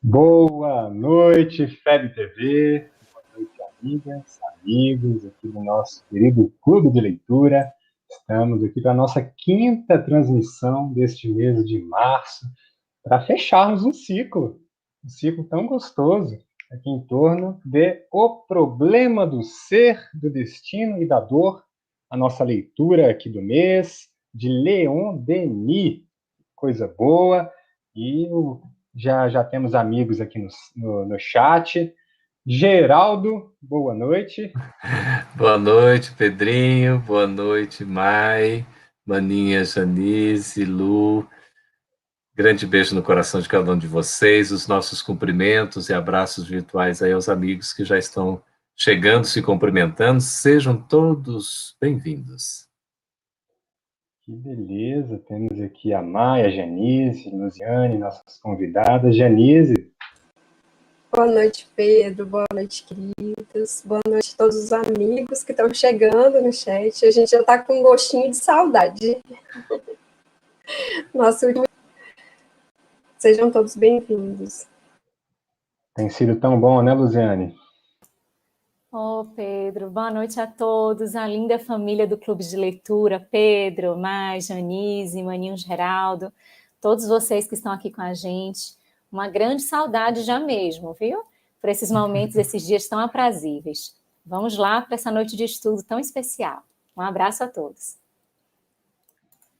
Boa noite, FEB TV. Boa noite, amigas, amigos aqui do nosso querido Clube de Leitura. Estamos aqui para a nossa quinta transmissão deste mês de março, para fecharmos um ciclo tão gostoso, aqui em torno de O Problema do Ser, do Destino e da Dor, a nossa leitura aqui do mês, de Leon Denis. Coisa boa. E já temos amigos aqui no chat. Geraldo, boa noite. Boa noite, Pedrinho. Boa noite, Mai, Maninha, Janice, Lu. Grande beijo no coração de cada um de vocês. Os nossos cumprimentos e abraços virtuais aí aos amigos que já estão chegando, se cumprimentando. Sejam todos bem-vindos. Que beleza. Temos aqui a Mai, a Janice, a Luziane, nossas convidadas. Janice. Boa noite, Pedro. Boa noite, queridos. Boa noite a todos os amigos que estão chegando no chat. A gente já está com um gostinho de saudade. Nosso último... Sejam todos bem-vindos. Tem sido tão bom, né, Luziane? Pedro, boa noite a todos, a linda família do Clube de Leitura, Pedro, Mai, Janice, Maninho, Geraldo, todos vocês que estão aqui com a gente. Uma grande saudade já mesmo, viu? Por esses momentos, esses dias tão aprazíveis. Vamos lá para essa noite de estudo tão especial. Um abraço a todos.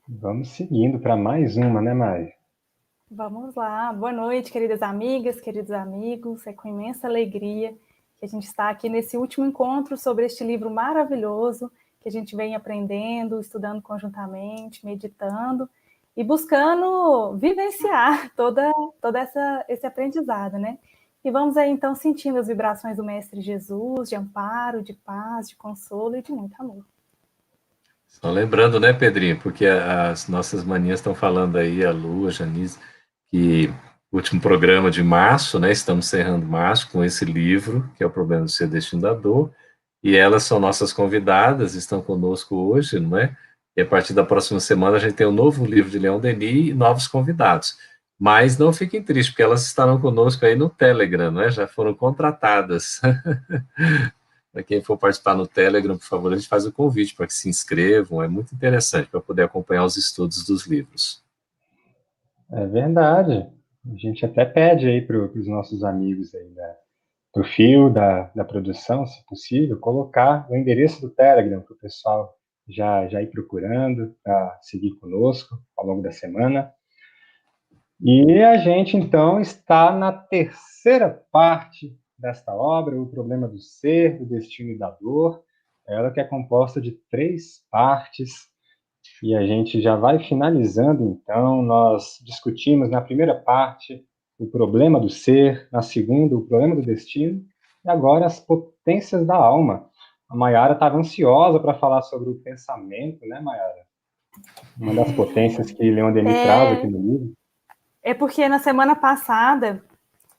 Vamos seguindo para mais uma, né, Mai? Vamos lá. Boa noite, queridas amigas, queridos amigos. É com imensa alegria que a gente está aqui nesse último encontro sobre este livro maravilhoso que a gente vem aprendendo, estudando conjuntamente, meditando e buscando vivenciar todo esse aprendizado, né? E vamos aí, então, sentindo as vibrações do Mestre Jesus, de amparo, de paz, de consolo e de muito amor. Só lembrando, né, Pedrinho, porque as nossas maninhas estão falando aí, a Lu, a Janice, que o último programa de março, né, estamos encerrando março com esse livro, que é O Problema do Ser, Destino da Dor, e elas são nossas convidadas, estão conosco hoje, não é? E a partir da próxima semana a gente tem um novo livro de Leon Denis e novos convidados. Mas não fiquem tristes, porque elas estarão conosco aí no Telegram, não é? Já foram contratadas. Para quem for participar no Telegram, por favor, a gente faz o convite para que se inscrevam, é muito interessante para poder acompanhar os estudos dos livros. É verdade. A gente até pede aí para os nossos amigos aí do fio, da produção, se possível, colocar o endereço do Telegram para o pessoal já ir procurando, para seguir conosco ao longo da semana. E a gente, então, está na terceira parte desta obra, O Problema do Ser, do Destino e da Dor. Ela que é composta de 3 partes. E a gente já vai finalizando, então. Nós discutimos na primeira parte o problema do ser, na segunda, o problema do destino, e agora as potências da alma. A Maiara estava ansiosa para falar sobre o pensamento, né, Maiara? Uma das potências que Leon Denis traz aqui no livro. É porque na semana passada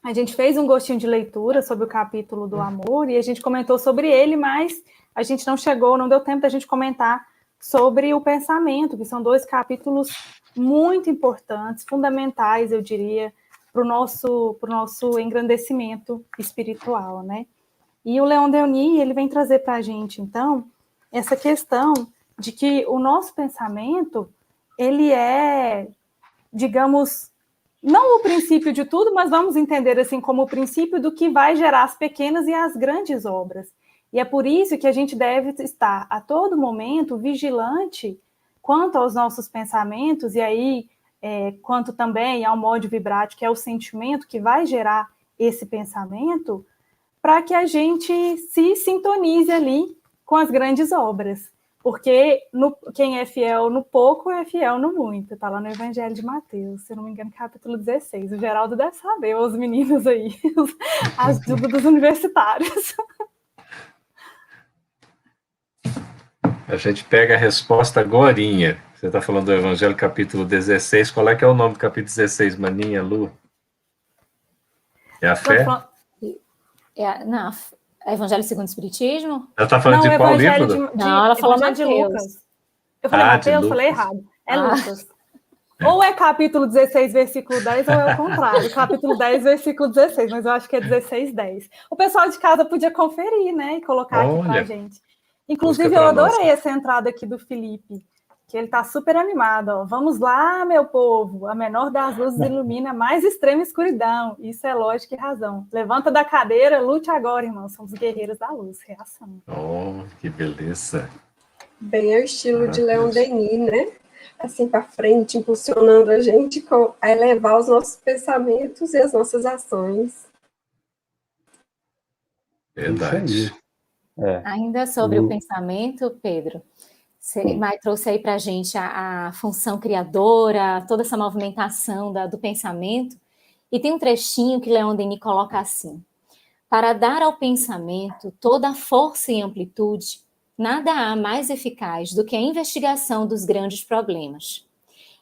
a gente fez um gostinho de leitura sobre o capítulo do amor e a gente comentou sobre ele, mas a gente não deu tempo da gente comentar sobre o pensamento, que são 2 capítulos muito importantes, fundamentais, eu diria, para o nosso engrandecimento espiritual, né? E o Leon Denis, ele vem trazer para a gente, então, essa questão de que o nosso pensamento, ele é, digamos, não o princípio de tudo, mas vamos entender assim como o princípio do que vai gerar as pequenas e as grandes obras. E é por isso que a gente deve estar a todo momento vigilante quanto aos nossos pensamentos, e aí quanto também ao modo vibrátil, que é o sentimento que vai gerar esse pensamento, para que a gente se sintonize ali com as grandes obras. Porque quem é fiel no pouco é fiel no muito. Está lá no Evangelho de Mateus, se eu não me engano, capítulo 16. O Geraldo deve saber, os meninos aí, as dúvidas universitárias. A gente pega a resposta agorinha. Você está falando do Evangelho capítulo 16. Qual é que é o nome do capítulo 16, Maninha, Lu? É a fé? Não, é Evangelho segundo o Espiritismo? Ela está falando de qual livro? Não, ela falou de Mateus. Lucas. Eu falei Mateus, falei errado. É Lucas. Ou é capítulo 16, versículo 10, ou é o contrário, capítulo 10, versículo 16, mas eu acho que é 16, 10. O pessoal de casa podia conferir, né, e colocar aqui pra gente. Inclusive, eu adorei essa entrada aqui do Felipe, que ele tá super animado, ó. Vamos lá, meu povo, a menor das luzes ilumina a mais extrema escuridão. Isso é lógica e razão. Levanta da cadeira, lute agora, irmãos, somos guerreiros da luz, reação. Oh, que beleza. Bem ao estilo de Leon Denis, né? Assim para frente, impulsionando a gente a elevar os nossos pensamentos e as nossas ações. Verdade. Ainda sobre o pensamento, Pedro, você trouxe aí para a gente a função criadora, toda essa movimentação do pensamento, e tem um trechinho que Leon Denis coloca assim: para dar ao pensamento toda a força e amplitude, nada há mais eficaz do que a investigação dos grandes problemas.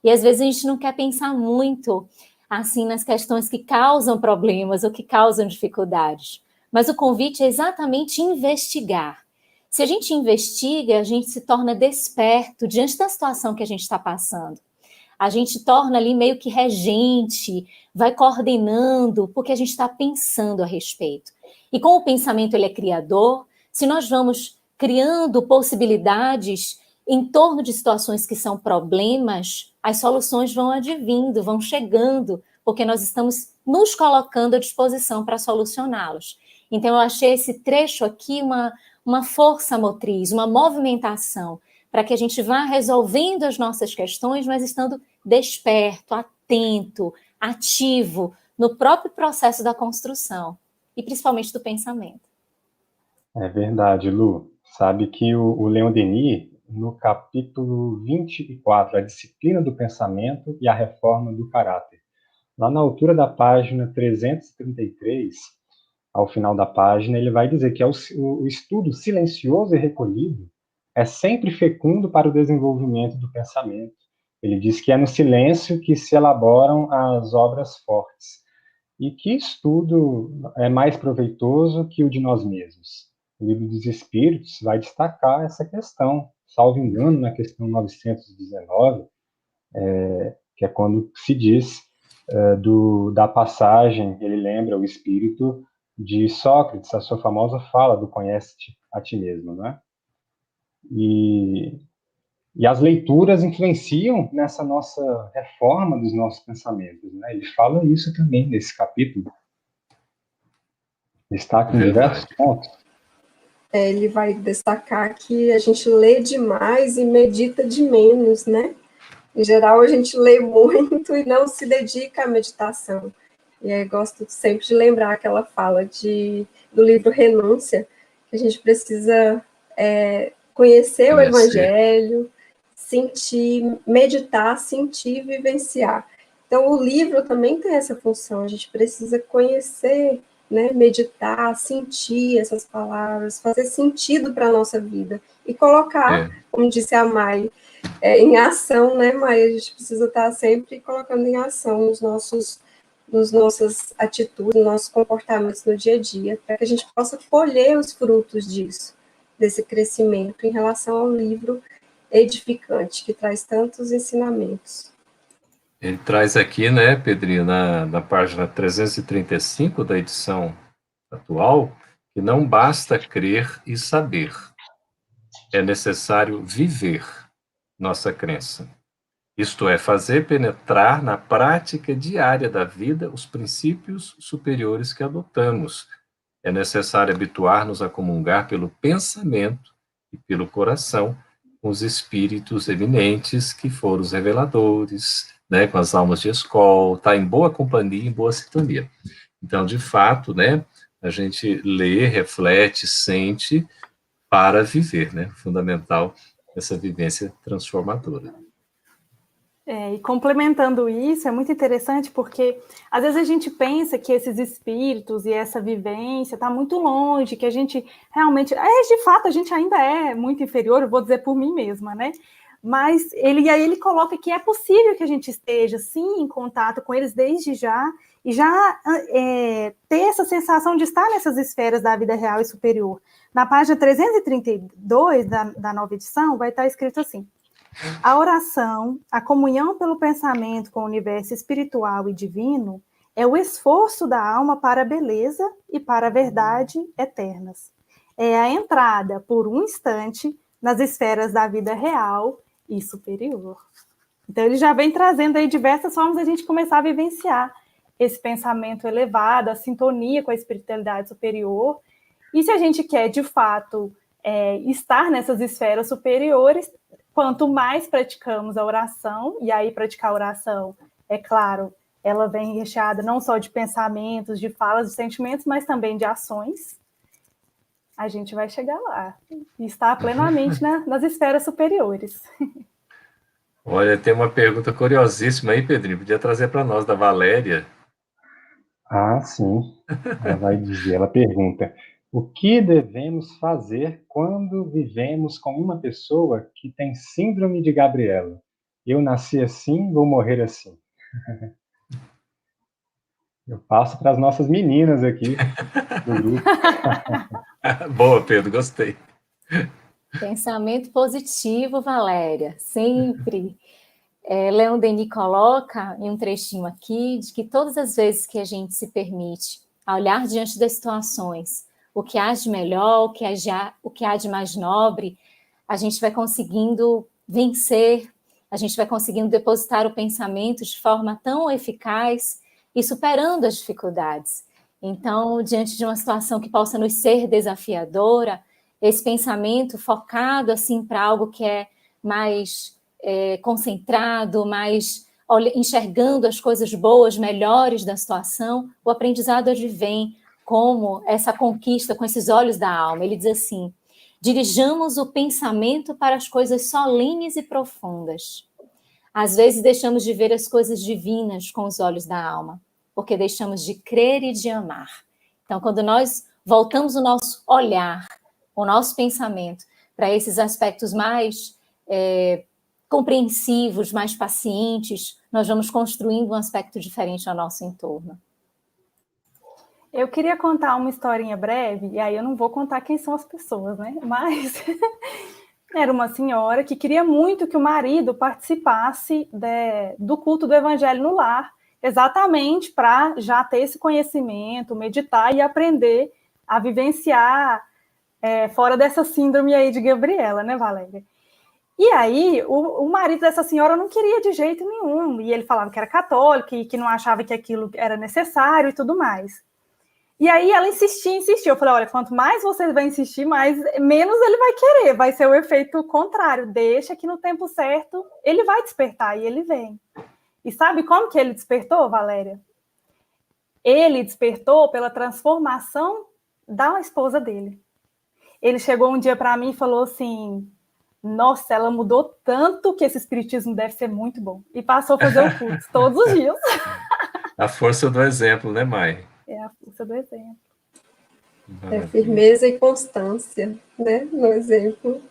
E às vezes a gente não quer pensar muito assim nas questões que causam problemas ou que causam dificuldades. Mas o convite é exatamente investigar. Se a gente investiga, a gente se torna desperto diante da situação que a gente está passando. A gente torna ali meio que regente, vai coordenando, porque a gente está pensando a respeito. E como o pensamento ele é criador, se nós vamos criando possibilidades em torno de situações que são problemas, as soluções vão advindo, vão chegando, porque nós estamos nos colocando à disposição para solucioná-los. Então, eu achei esse trecho aqui uma força motriz, uma movimentação, para que a gente vá resolvendo as nossas questões, mas estando desperto, atento, ativo no próprio processo da construção, e principalmente do pensamento. É verdade, Lu. Sabe que o Leon Denis, no capítulo 24, a disciplina do pensamento e a reforma do caráter, lá na altura da página 333, ao final da página, ele vai dizer que o estudo silencioso e recolhido é sempre fecundo para o desenvolvimento do pensamento. Ele diz que é no silêncio que se elaboram as obras fortes. E que estudo é mais proveitoso que o de nós mesmos? O Livro dos Espíritos vai destacar essa questão, salvo engano, na questão 919, que é quando se diz da passagem, ele lembra o espírito de Sócrates, a sua famosa fala do conhece-te a ti mesmo, né? E as leituras influenciam nessa nossa reforma dos nossos pensamentos, né? Ele fala isso também nesse capítulo. Destaca em diversos pontos. Ele vai destacar que a gente lê demais e medita de menos, né? Em geral, a gente lê muito e não se dedica à meditação. E aí gosto sempre de lembrar aquela fala do livro Renúncia, que a gente precisa conhecer o Evangelho, sentir, meditar, sentir e vivenciar. Então, o livro também tem essa função, a gente precisa conhecer, né, meditar, sentir essas palavras, fazer sentido para a nossa vida e colocar, como disse a Mai, em ação, né, Mai? A gente precisa estar sempre colocando em ação nos nossas atitudes, nos nossos comportamentos no dia a dia, para que a gente possa colher os frutos disso, desse crescimento em relação ao livro edificante, que traz tantos ensinamentos. Ele traz aqui, né, Pedrinho, na página 335 da edição atual, que não basta crer e saber, é necessário viver nossa crença. Isto é, fazer penetrar na prática diária da vida os princípios superiores que adotamos. É necessário habituar-nos a comungar pelo pensamento e pelo coração com os espíritos eminentes que foram os reveladores, né, com as almas de escola, tá em boa companhia, em boa sintonia. Então, de fato, né, a gente lê, reflete, sente para viver, né, fundamental essa vivência transformadora. E complementando isso, é muito interessante porque às vezes a gente pensa que esses espíritos e essa vivência está muito longe, que a gente realmente... de fato, a gente ainda é muito inferior, eu vou dizer por mim mesma, né? Mas ele coloca que é possível que a gente esteja, sim, em contato com eles desde já, e já ter essa sensação de estar nessas esferas da vida real e superior. Na página 332 da nova edição, vai estar escrito assim: A oração, a comunhão pelo pensamento com o universo espiritual e divino, é o esforço da alma para a beleza e para a verdade eternas. É a entrada, por um instante, nas esferas da vida real e superior. Então, ele já vem trazendo aí diversas formas de a gente começar a vivenciar esse pensamento elevado, a sintonia com a espiritualidade superior. E se a gente quer, de fato, estar nessas esferas superiores, quanto mais praticamos a oração, e aí praticar a oração, é claro, ela vem recheada não só de pensamentos, de falas, de sentimentos, mas também de ações, a gente vai chegar lá e estar plenamente nas esferas superiores. Olha, tem uma pergunta curiosíssima aí, Pedrinho, podia trazer para nós, da Valéria. Ah, sim. Ela vai dizer, ela pergunta: o que devemos fazer quando vivemos com uma pessoa que tem síndrome de Gabriela? Eu nasci assim, vou morrer assim. Eu passo para as nossas meninas aqui do grupo. Boa, Pedro, gostei. Pensamento positivo, Valéria, sempre. Leon Denis coloca em um trechinho aqui de que todas as vezes que a gente se permite a olhar diante das situações, o que há de melhor, o que há de mais nobre, a gente vai conseguindo vencer, a gente vai conseguindo depositar o pensamento de forma tão eficaz e superando as dificuldades. Então, diante de uma situação que possa nos ser desafiadora, esse pensamento focado assim para algo que é mais concentrado, mais enxergando as coisas boas, melhores da situação, o aprendizado advém como essa conquista com esses olhos da alma. Ele diz assim: dirijamos o pensamento para as coisas solenes e profundas. Às vezes deixamos de ver as coisas divinas com os olhos da alma, porque deixamos de crer e de amar. Então, quando nós voltamos o nosso olhar, o nosso pensamento para esses aspectos mais compreensivos, mais pacientes, nós vamos construindo um aspecto diferente ao nosso entorno. Eu queria contar uma historinha breve, e aí eu não vou contar quem são as pessoas, né? Mas era uma senhora que queria muito que o marido participasse do culto do evangelho no lar, exatamente para já ter esse conhecimento, meditar e aprender a vivenciar fora dessa síndrome aí de Gabriela, né, Valéria? E aí, o marido dessa senhora não queria de jeito nenhum, e ele falava que era católico e que não achava que aquilo era necessário e tudo mais. E aí ela insistia. Eu falei, olha, quanto mais você vai insistir, menos ele vai querer, vai ser o efeito contrário. Deixa que no tempo certo ele vai despertar, e ele vem. E sabe como que ele despertou, Valéria? Ele despertou pela transformação da esposa dele. Ele chegou um dia para mim e falou assim: nossa, ela mudou tanto que esse espiritismo deve ser muito bom. E passou a fazer o curso todos os dias. A força do exemplo, né, Mai? É a força do exemplo. Firmeza e constância, né, no exemplo.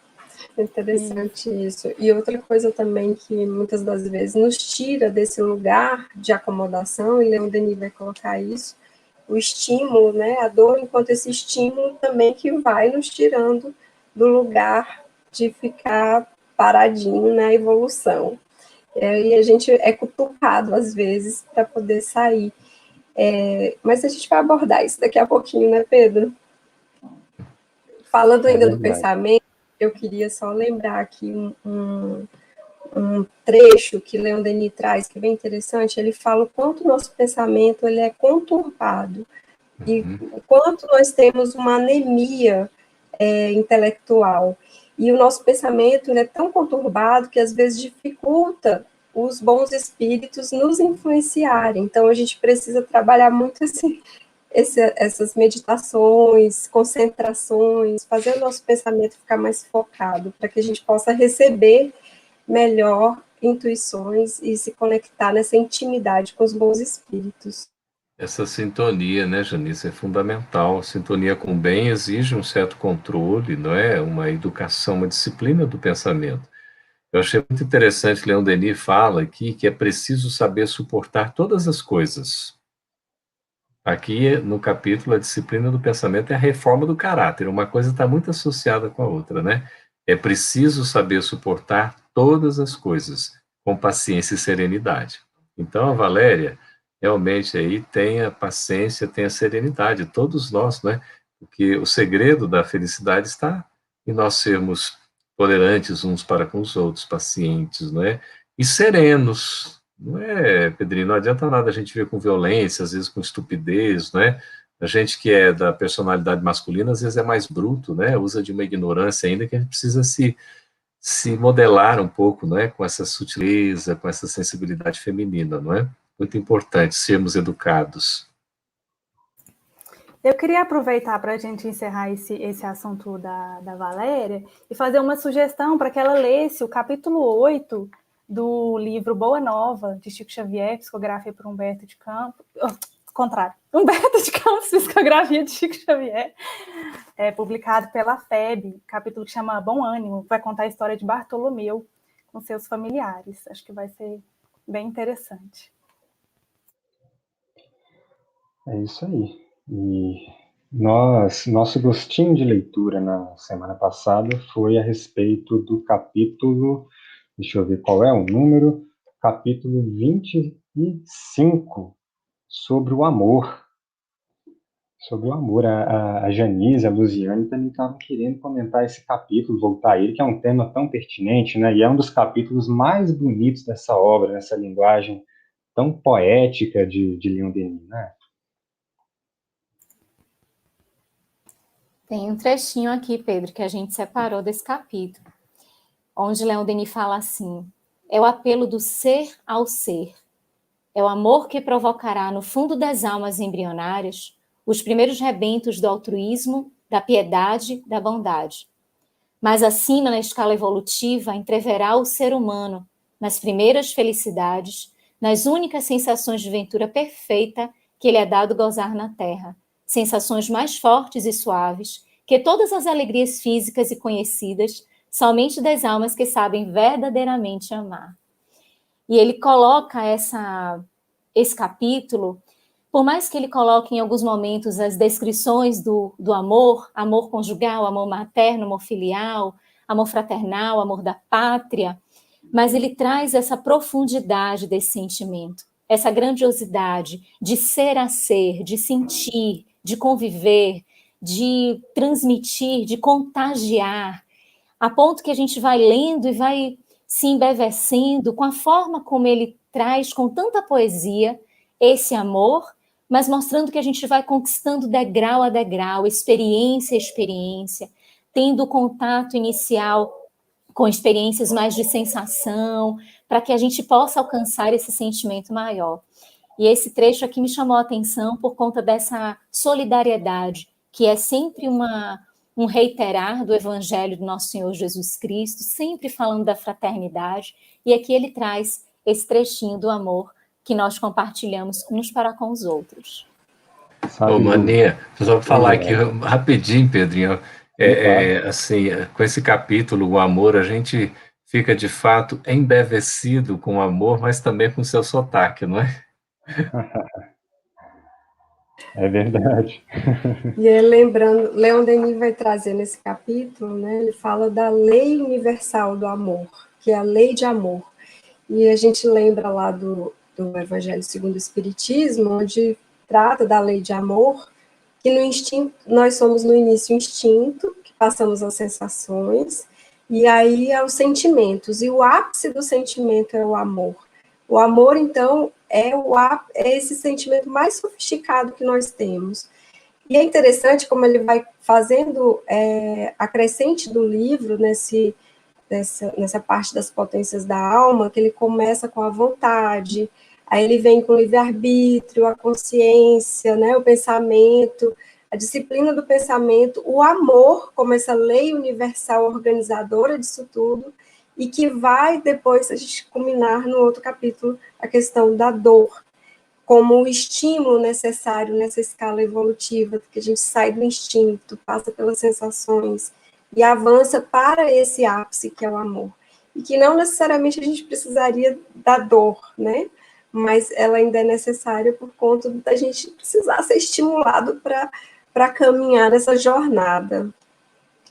Interessante isso. E outra coisa também que muitas das vezes nos tira desse lugar de acomodação, e Leon Denis vai colocar isso, o estímulo, né, a dor, enquanto esse estímulo também que vai nos tirando do lugar de ficar paradinho na evolução. E a gente é cutucado, às vezes, para poder sair. Mas a gente vai abordar isso daqui a pouquinho, né, Pedro? Falando ainda do pensamento, eu queria só lembrar aqui um trecho que Leon Denis traz, que é bem interessante. Ele fala o quanto o nosso pensamento ele é conturbado e o quanto nós temos uma anemia intelectual. E o nosso pensamento é tão conturbado que às vezes dificulta os bons espíritos nos influenciarem. Então, a gente precisa trabalhar muito essas meditações, concentrações, fazer o nosso pensamento ficar mais focado, para que a gente possa receber melhor intuições e se conectar nessa intimidade com os bons espíritos. Essa sintonia, né, Janice, é fundamental. A sintonia com o bem exige um certo controle, não é? Uma educação, uma disciplina do pensamento. Eu achei muito interessante, Leon Denis fala aqui que é preciso saber suportar todas as coisas. Aqui, no capítulo, a disciplina do pensamento é a reforma do caráter. Uma coisa está muito associada com a outra, né? É preciso saber suportar todas as coisas, com paciência e serenidade. Então, a Valéria realmente aí tem a paciência, tem a serenidade, todos nós, né? Porque o segredo da felicidade está em nós sermos tolerantes uns para com os outros, pacientes, não é? E serenos, não é, Pedrinho? Não adianta nada a gente vir com violência, às vezes com estupidez, não é? A gente que é da personalidade masculina, às vezes é mais bruto, né? Usa de uma ignorância ainda que a gente precisa se modelar um pouco, não é? Com essa sutileza, com essa sensibilidade feminina, não é? Muito importante sermos educados. Eu queria aproveitar para a gente encerrar esse assunto da Valéria e fazer uma sugestão para que ela lesse o capítulo 8 do livro Boa Nova, de Chico Xavier, psicografia por Humberto de Campos. Contrário, Humberto de Campos, psicografia de Chico Xavier, publicado pela FEB, capítulo que chama Bom Ânimo, que vai contar a história de Bartolomeu com seus familiares. Acho que vai ser bem interessante. É isso aí. E nosso gostinho de leitura na semana passada foi a respeito do capítulo, deixa eu ver qual é o número, capítulo 25, sobre o amor. Sobre o amor. A Janice, a Luziane também estavam querendo comentar esse capítulo, voltar a ele, que é um tema tão pertinente, né? E é um dos capítulos mais bonitos dessa obra, nessa linguagem tão poética de Leon Denis, né? Tem um trechinho aqui, Pedro, que a gente separou desse capítulo, onde Leon Denis fala assim: é o apelo do ser ao ser, é o amor que provocará no fundo das almas embrionárias os primeiros rebentos do altruísmo, da piedade, da bondade. Mais acima, na escala evolutiva, entreverá o ser humano nas primeiras felicidades, nas únicas sensações de ventura perfeita que lhe é dado gozar na terra, sensações mais fortes e suaves que todas as alegrias físicas e conhecidas, somente das almas que sabem verdadeiramente amar. E ele coloca esse capítulo, por mais que ele coloque em alguns momentos as descrições do amor, amor conjugal, amor materno, amor filial, amor fraternal, amor da pátria, mas ele traz essa profundidade desse sentimento, essa grandiosidade de ser a ser, de sentir, de conviver, de transmitir, de contagiar, a ponto que a gente vai lendo e vai se embevecendo com a forma como ele traz com tanta poesia esse amor, mas mostrando que a gente vai conquistando degrau a degrau, experiência a experiência, tendo contato inicial com experiências mais de sensação, para que a gente possa alcançar esse sentimento maior. E esse trecho aqui me chamou a atenção por conta dessa solidariedade, que é sempre um reiterar do Evangelho do nosso Senhor Jesus Cristo, sempre falando da fraternidade, e aqui ele traz esse trechinho do amor que nós compartilhamos uns para com os outros. Ô, Maninha, só falar aqui rapidinho, Pedrinho, assim, com esse capítulo, o amor, a gente fica de fato embevecido com o amor, mas também com o seu sotaque, não é? É verdade. E aí, lembrando, Leon Denis vai trazer nesse capítulo, né, ele fala da lei universal do amor, que é a lei de amor. E a gente lembra lá do Evangelho segundo o Espiritismo, onde trata da lei de amor, que no instinto, nós somos no início instinto, que passamos as sensações, e aí aos sentimentos, e o ápice do sentimento é o amor. O amor, então, é esse sentimento mais sofisticado que nós temos. E é interessante como ele vai fazendo a crescente do livro, nessa parte das potências da alma, que ele começa com a vontade, aí ele vem com o livre-arbítrio, a consciência, né, o pensamento, a disciplina do pensamento, o amor como essa lei universal organizadora disso tudo, e que vai depois a gente culminar no outro capítulo a questão da dor, como o estímulo necessário nessa escala evolutiva, que a gente sai do instinto, passa pelas sensações e avança para esse ápice que é o amor. E que não necessariamente a gente precisaria da dor, né? Mas ela ainda é necessária por conta da gente precisar ser estimulado para caminhar essa jornada.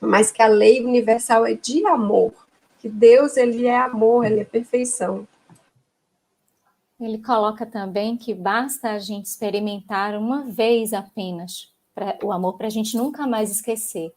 mas que a lei universal é de amor, que Deus, ele é amor, ele é perfeição. Ele coloca também que basta a gente experimentar uma vez apenas o amor para a gente nunca mais esquecer.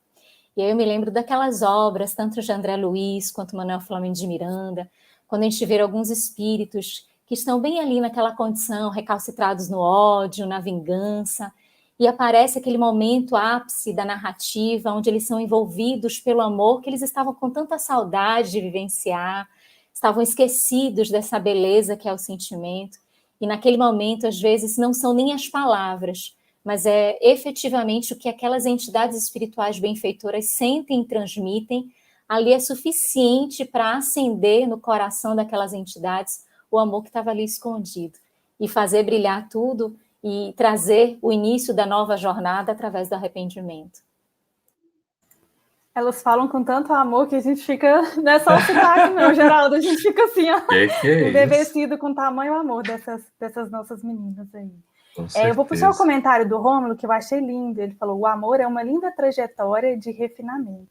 E aí eu me lembro daquelas obras, tanto de André Luiz quanto Manuel Filomeno de Miranda, quando a gente vê alguns espíritos que estão bem ali naquela condição, recalcitrados no ódio, na vingança, e aparece aquele momento ápice da narrativa, onde eles são envolvidos pelo amor que eles estavam com tanta saudade de vivenciar, estavam esquecidos dessa beleza que é o sentimento, e naquele momento, às vezes, não são nem as palavras, mas é efetivamente o que aquelas entidades espirituais benfeitoras sentem e transmitem, ali é suficiente para acender no coração daquelas entidades o amor que estava ali escondido, e fazer brilhar tudo, e trazer o início da nova jornada através do arrependimento. Elas falam com tanto amor que a gente fica, não é só o sotaque não, Geraldo, a gente fica assim, ó, embevecido com o tamanho amor dessas nossas meninas aí. Eu vou puxar o comentário do Rômulo, que eu achei lindo, ele falou, o amor é uma linda trajetória de refinamento.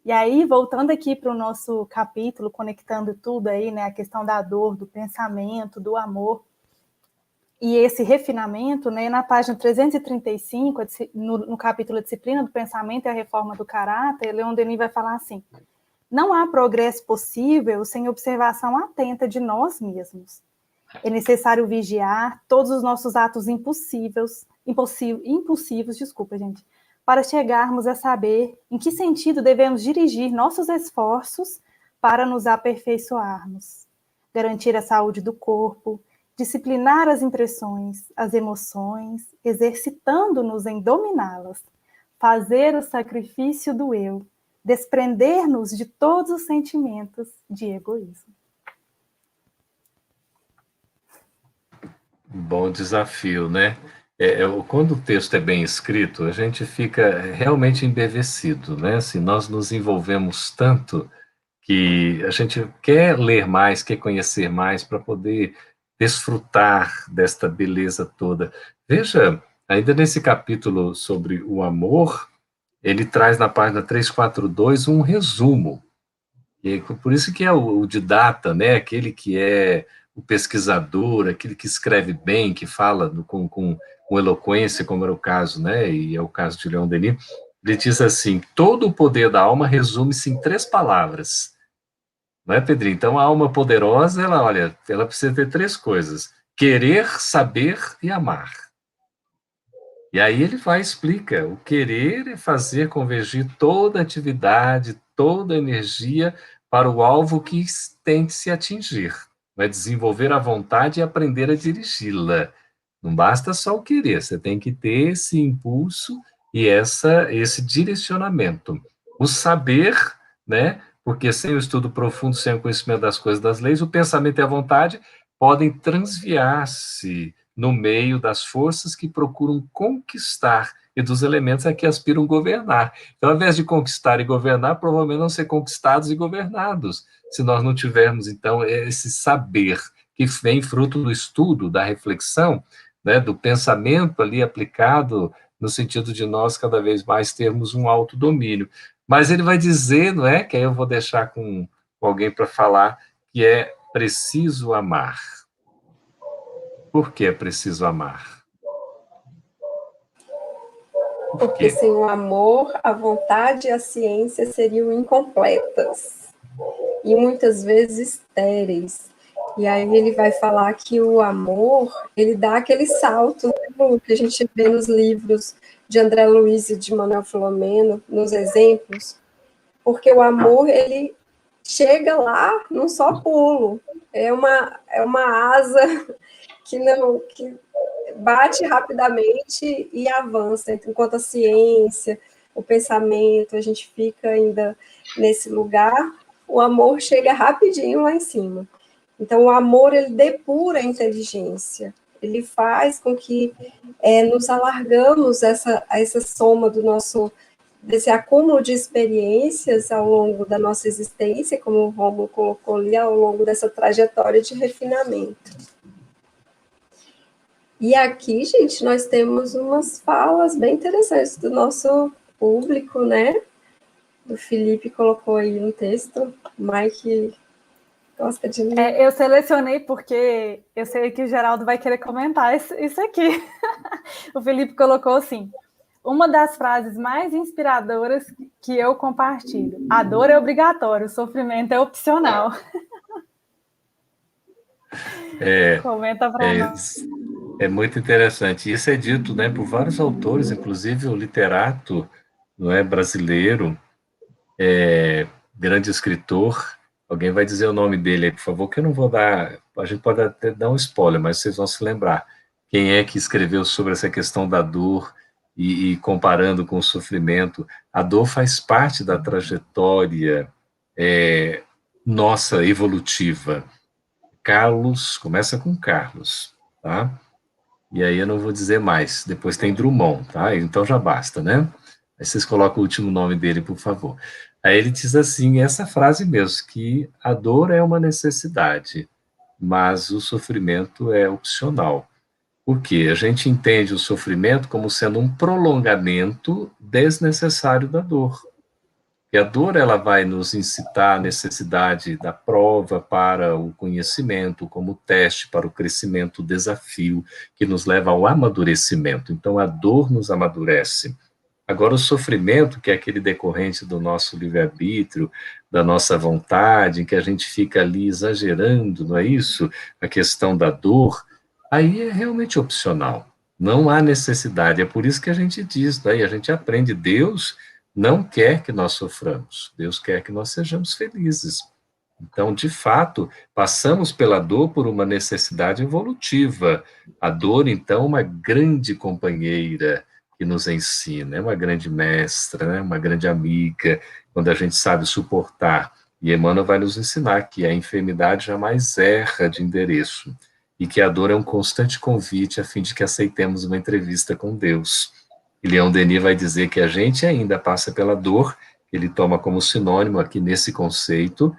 E aí, voltando aqui para o nosso capítulo, conectando tudo aí, né, a questão da dor, do pensamento, do amor, e esse refinamento, né, na página 335, no capítulo Disciplina do Pensamento e a Reforma do Caráter, Leon Denis vai falar assim, não há progresso possível sem observação atenta de nós mesmos. É necessário vigiar todos os nossos atos impulsivos, para chegarmos a saber em que sentido devemos dirigir nossos esforços para nos aperfeiçoarmos, garantir a saúde do corpo, disciplinar as impressões, as emoções, exercitando-nos em dominá-las, fazer o sacrifício do eu, desprender-nos de todos os sentimentos de egoísmo. Bom desafio, né? Quando o texto é bem escrito, a gente fica realmente embevecido, né? Assim, nós nos envolvemos tanto que a gente quer ler mais, quer conhecer mais para poder desfrutar desta beleza toda. Veja, ainda nesse capítulo sobre o amor, ele traz na página 342 um resumo. E por isso que é o didata, né? Aquele que é o pesquisador, aquele que escreve bem, que fala com eloquência, como era o caso, né? E é o caso de Leon Denis. Ele diz assim, todo o poder da alma resume-se em 3 palavras. Não é, Pedrinho? Então, a alma poderosa, ela precisa ter 3 coisas. Querer, saber e amar. E aí ele explica, o querer é fazer convergir toda a atividade, toda a energia para o alvo que tem que se atingir. Vai desenvolver a vontade e aprender a dirigi-la. Não basta só o querer, você tem que ter esse impulso e esse direcionamento. O saber, né? Porque sem o estudo profundo, sem o conhecimento das coisas das leis, o pensamento e a vontade podem transviar-se no meio das forças que procuram conquistar e dos elementos a que aspiram governar. Então, ao invés de conquistar e governar, provavelmente vão ser conquistados e governados, se nós não tivermos, então, esse saber que vem fruto do estudo, da reflexão, né, do pensamento ali aplicado no sentido de nós cada vez mais termos um autodomínio. Mas ele vai dizer, não é, que aí eu vou deixar com alguém para falar, que é preciso amar. Por que é preciso amar? Porque sem o amor, a vontade e a ciência seriam incompletas e muitas vezes estéreis. E aí ele vai falar que o amor, ele dá aquele salto, né, que a gente vê nos livros de André Luiz e de Manuel Filomeno, nos exemplos, porque o amor, ele chega lá num só pulo. É uma asa que bate rapidamente e avança, enquanto a ciência, o pensamento, a gente fica ainda nesse lugar, o amor chega rapidinho lá em cima. Então, o amor, ele depura a inteligência, ele faz com que nos alargamos essa soma desse acúmulo de experiências ao longo da nossa existência, como o Rômulo colocou ali, ao longo dessa trajetória de refinamento. E aqui, gente, nós temos umas falas bem interessantes do nosso público, né? do Felipe colocou aí no texto. O Mike gosta de ler. Eu selecionei porque eu sei que o Geraldo vai querer comentar isso aqui. O Felipe colocou assim: uma das frases mais inspiradoras que eu compartilho. A dor é obrigatória, o sofrimento é opcional. Comenta para nós. É muito interessante. Isso é dito, né, por vários autores, inclusive o literato, não é, brasileiro, grande escritor. Alguém vai dizer o nome dele aí, por favor, que eu não vou dar. A gente pode até dar um spoiler, mas vocês vão se lembrar. Quem é que escreveu sobre essa questão da dor e comparando com o sofrimento? A dor faz parte da trajetória nossa evolutiva. Carlos, começa com Carlos, tá? E aí eu não vou dizer mais. Depois tem Drummond, tá? Então já basta, né? Aí vocês colocam o último nome dele, por favor. Aí ele diz assim, essa frase mesmo, que a dor é uma necessidade, mas o sofrimento é opcional. Por quê? A gente entende o sofrimento como sendo um prolongamento desnecessário da dor. E a dor, ela vai nos incitar a necessidade da prova para o conhecimento, como teste para o crescimento, o desafio, que nos leva ao amadurecimento. Então, a dor nos amadurece. Agora, o sofrimento, que é aquele decorrente do nosso livre-arbítrio, da nossa vontade, em que a gente fica ali exagerando, não é isso? A questão da dor, aí é realmente opcional. Não há necessidade. É por isso que a gente diz, daí a gente aprende, Deus não quer que nós soframos, Deus quer que nós sejamos felizes. Então, de fato, passamos pela dor por uma necessidade evolutiva. A dor, então, é uma grande companheira que nos ensina, é uma grande mestra, né? Uma grande amiga, quando a gente sabe suportar. E Emmanuel vai nos ensinar que a enfermidade jamais erra de endereço e que a dor é um constante convite a fim de que aceitemos uma entrevista com Deus. E Leon Denis vai dizer que a gente ainda passa pela dor, ele toma como sinônimo aqui nesse conceito,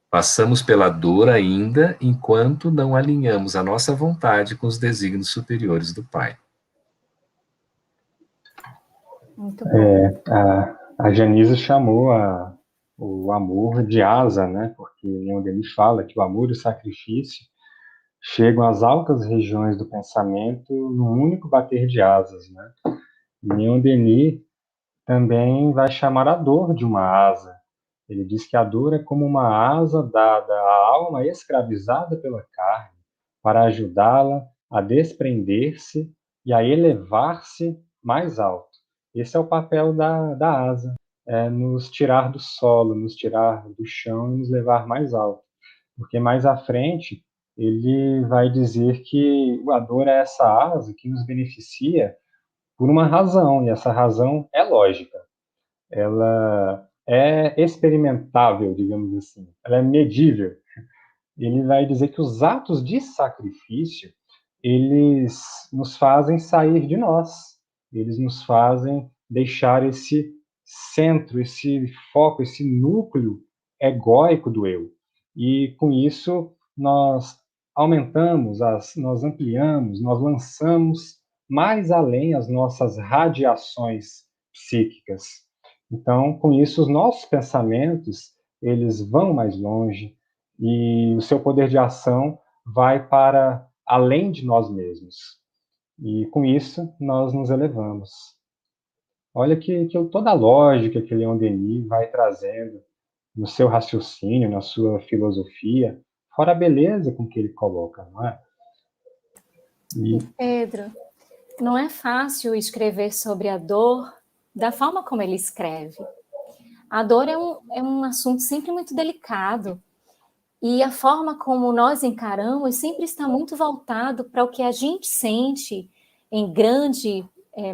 passamos pela dor ainda enquanto não alinhamos a nossa vontade com os desígnios superiores do Pai. Muito bom. A Janise chamou o amor de asa, né? Porque Leon Denis fala que o amor e o sacrifício chegam às altas regiões do pensamento num único bater de asas, né? Leon Denis também vai chamar a dor de uma asa. Ele diz que a dor é como uma asa dada à alma escravizada pela carne, para ajudá-la a desprender-se e a elevar-se mais alto. Esse é o papel da asa, nos tirar do solo, nos tirar do chão e nos levar mais alto. Porque mais à frente, ele vai dizer que a dor é essa asa que nos beneficia por uma razão, e essa razão é lógica. Ela é experimentável, digamos assim. Ela é medível. Ele vai dizer que os atos de sacrifício, eles nos fazem sair de nós. Eles nos fazem deixar esse centro, esse foco, esse núcleo egóico do eu. E com isso nós aumentamos, nós ampliamos, nós lançamos mais além as nossas radiações psíquicas. Então, com isso, os nossos pensamentos, eles vão mais longe e o seu poder de ação vai para além de nós mesmos. E com isso, nós nos elevamos. Olha que toda a lógica que Leon Denis vai trazendo no seu raciocínio, na sua filosofia, fora a beleza com que ele coloca, não é? Pedro, não é fácil escrever sobre a dor da forma como ele escreve. A dor é um assunto sempre muito delicado e a forma como nós encaramos sempre está muito voltado para o que a gente sente em grande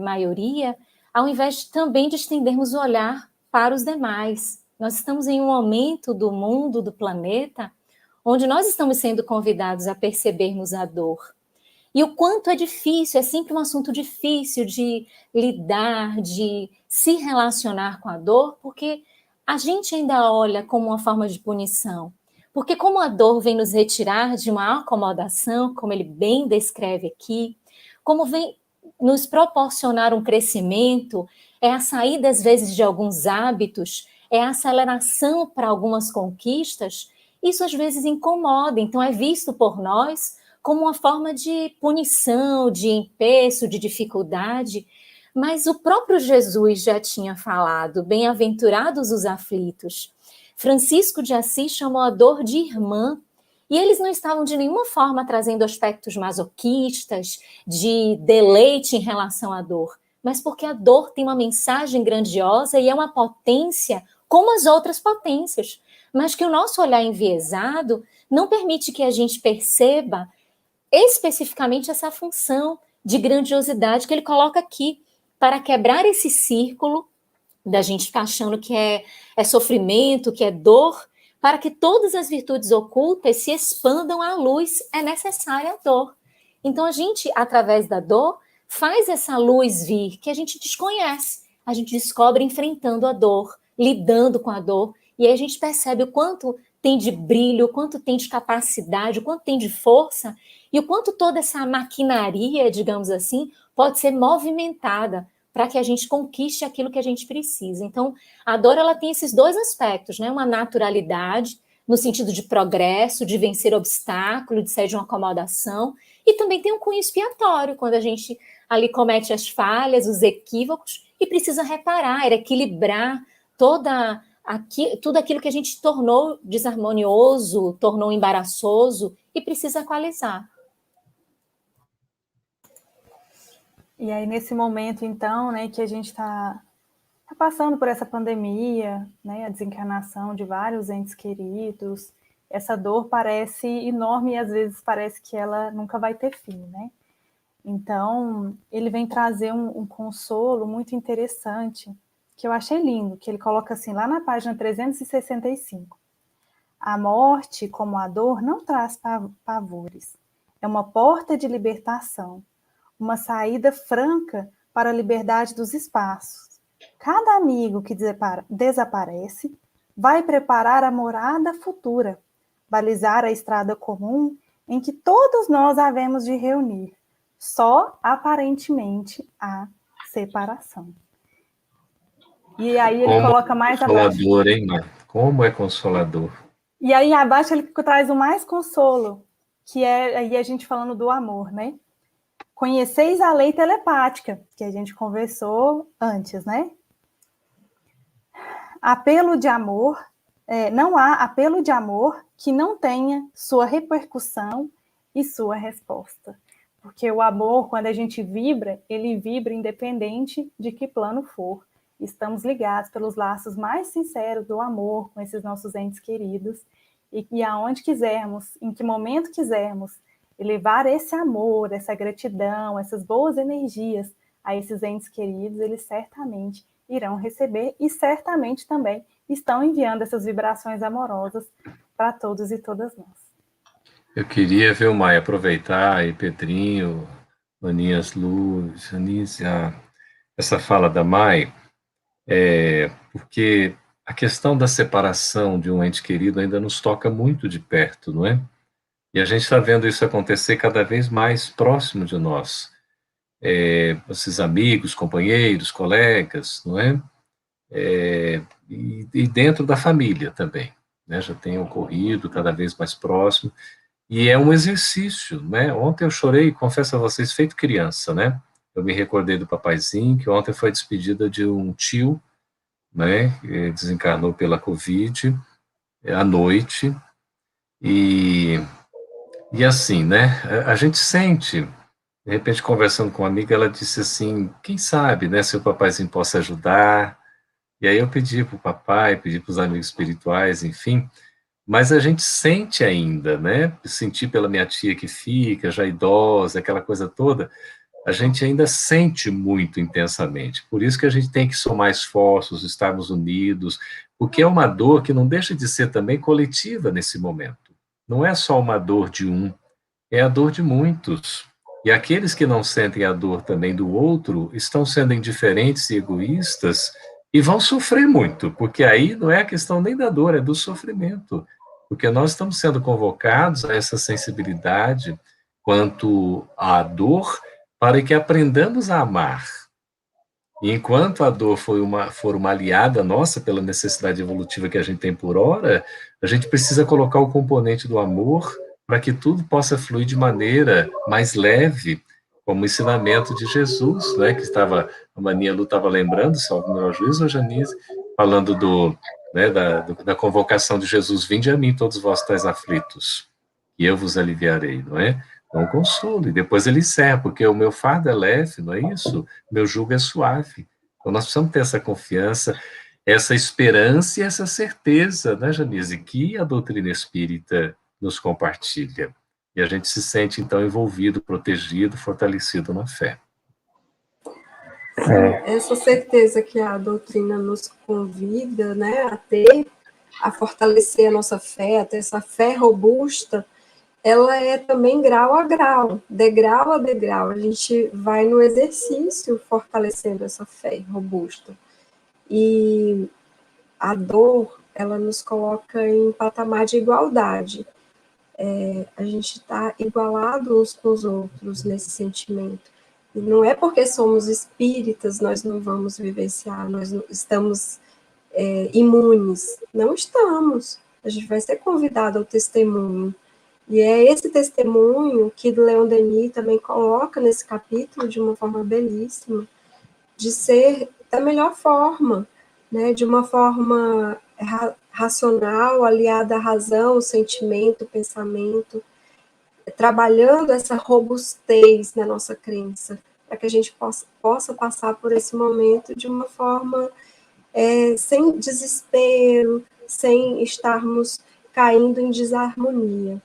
maioria, ao invés também de estendermos o olhar para os demais. Nós estamos em um momento do mundo, do planeta, onde nós estamos sendo convidados a percebermos a dor. E o quanto é difícil, é sempre um assunto difícil de lidar, de se relacionar com a dor, porque a gente ainda olha como uma forma de punição. Porque como a dor vem nos retirar de uma acomodação, como ele bem descreve aqui, como vem nos proporcionar um crescimento, é a saída, às vezes, de alguns hábitos, é a aceleração para algumas conquistas, isso às vezes incomoda, então é visto por nós como uma forma de punição, de empeço, de dificuldade, mas o próprio Jesus já tinha falado, bem-aventurados os aflitos. Francisco de Assis chamou a dor de irmã, e eles não estavam de nenhuma forma trazendo aspectos masoquistas, de deleite em relação à dor, mas porque a dor tem uma mensagem grandiosa e é uma potência como as outras potências, mas que o nosso olhar enviesado não permite que a gente perceba especificamente essa função de grandiosidade que ele coloca aqui, para quebrar esse círculo da gente ficar achando que é sofrimento, que é dor, para que todas as virtudes ocultas se expandam à luz, é necessária a dor. Então a gente, através da dor, faz essa luz vir, que a gente desconhece, a gente descobre enfrentando a dor, lidando com a dor, e aí a gente percebe o quanto tem de brilho, o quanto tem de capacidade, o quanto tem de força, e o quanto toda essa maquinaria, digamos assim, pode ser movimentada para que a gente conquiste aquilo que a gente precisa. Então, a dor, ela tem esses dois aspectos, né? Uma naturalidade, no sentido de progresso, de vencer obstáculo, de sair de uma acomodação, e também tem um cunho expiatório, quando a gente ali comete as falhas, os equívocos, e precisa reparar, equilibrar tudo aquilo que a gente tornou desarmonioso, tornou embaraçoso, e precisa equalizar. E aí, nesse momento, então, né, que a gente está passando por essa pandemia, né, a desencarnação de vários entes queridos, essa dor parece enorme e às vezes parece que ela nunca vai ter fim, né? Então, ele vem trazer um consolo muito interessante, que eu achei lindo, que ele coloca assim, lá na página 365. A morte, como a dor, não traz pavores. É uma porta de libertação, uma saída franca para a liberdade dos espaços. Cada amigo que desaparece vai preparar a morada futura, balizar a estrada comum em que todos nós havemos de reunir. Só aparentemente há separação. E aí ele coloca mais abaixo. Consolador, hein, Mar? Como é consolador. E aí abaixo ele traz o mais consolo, que é aí a gente falando do amor, né? Conheceis a lei telepática, que a gente conversou antes, né? Apelo de amor, não há apelo de amor que não tenha sua repercussão e sua resposta. Porque o amor, quando a gente vibra, ele vibra independente de que plano for. Estamos ligados pelos laços mais sinceros do amor com esses nossos entes queridos, e aonde quisermos, em que momento quisermos, elevar esse amor, essa gratidão, essas boas energias a esses entes queridos, eles certamente irão receber e certamente também estão enviando essas vibrações amorosas para todos e todas nós. Eu queria, viu, Maia, aproveitar aí, Pedrinho, Maninhas Luz, Anísia, essa fala da Mai, porque a questão da separação de um ente querido ainda nos toca muito de perto, não é? E a gente está vendo isso acontecer cada vez mais próximo de nós. Esses amigos, companheiros, colegas, não é? E dentro da família também, né? Já tem ocorrido cada vez mais próximo. E é um exercício, né? Ontem eu chorei, confesso a vocês, feito criança, né? Eu me recordei do papaizinho, que ontem foi a despedida de um tio, né? Que desencarnou pela Covid, à noite. E assim, né, a gente sente, de repente conversando com uma amiga, ela disse assim, quem sabe, né, se o papaizinho possa ajudar, e aí eu pedi para o papai, pedi para os amigos espirituais, enfim, mas a gente sente ainda, né, senti pela minha tia que fica, já idosa, aquela coisa toda, a gente ainda sente muito intensamente, por isso que a gente tem que somar esforços, estarmos unidos, porque é uma dor que não deixa de ser também coletiva nesse momento. Não é só uma dor de um, é a dor de muitos. E aqueles que não sentem a dor também do outro estão sendo indiferentes e egoístas e vão sofrer muito, porque aí não é a questão nem da dor, é do sofrimento. Porque nós estamos sendo convocados a essa sensibilidade quanto à dor para que aprendamos a amar. E enquanto a dor for uma aliada nossa pela necessidade evolutiva que a gente tem por hora, a gente precisa colocar o componente do amor para que tudo possa fluir de maneira mais leve, como o ensinamento de Jesus, né, que a Mania Lu estava lembrando, salvo o meu juízo, Janice, falando da convocação de Jesus: vinde a mim todos vós estáis aflitos, e eu vos aliviarei, não é? Então, consolo, e depois ele encerra, porque o meu fardo é leve, não é isso? Meu jugo é suave. Então, nós precisamos ter essa confiança, essa esperança e essa certeza, né, Janise, que a doutrina espírita nos compartilha. E a gente se sente, então, envolvido, protegido, fortalecido na fé. Essa certeza que a doutrina nos convida, né, a ter, a fortalecer a nossa fé, a ter essa fé robusta, ela é também grau a grau, degrau a degrau. A gente vai no exercício fortalecendo essa fé robusta. E a dor, ela nos coloca em patamar de igualdade. A gente está igualado uns com os outros nesse sentimento. E não é porque somos espíritas nós não vamos vivenciar, nós não estamos imunes. Não estamos. A gente vai ser convidado ao testemunho. E é esse testemunho que Leon Denis também coloca nesse capítulo de uma forma belíssima, de ser da melhor forma, né, de uma forma racional, aliada à razão, o sentimento, o pensamento, trabalhando essa robustez na nossa crença, para que a gente possa passar por esse momento de uma forma sem desespero, sem estarmos caindo em desarmonia.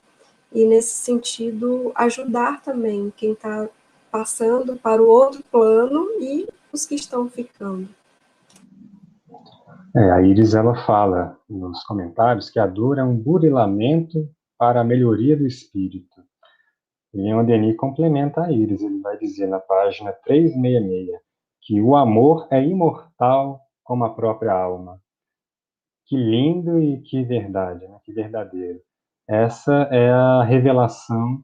E, nesse sentido, ajudar também quem está passando para o outro plano e os que estão ficando. A Iris, ela fala nos comentários que a dor é um burilamento para a melhoria do espírito. E Leon Denis complementa a Iris, ele vai dizer na página 366 que o amor é imortal como a própria alma. Que lindo e que verdade, né? Que verdadeiro. Essa é a revelação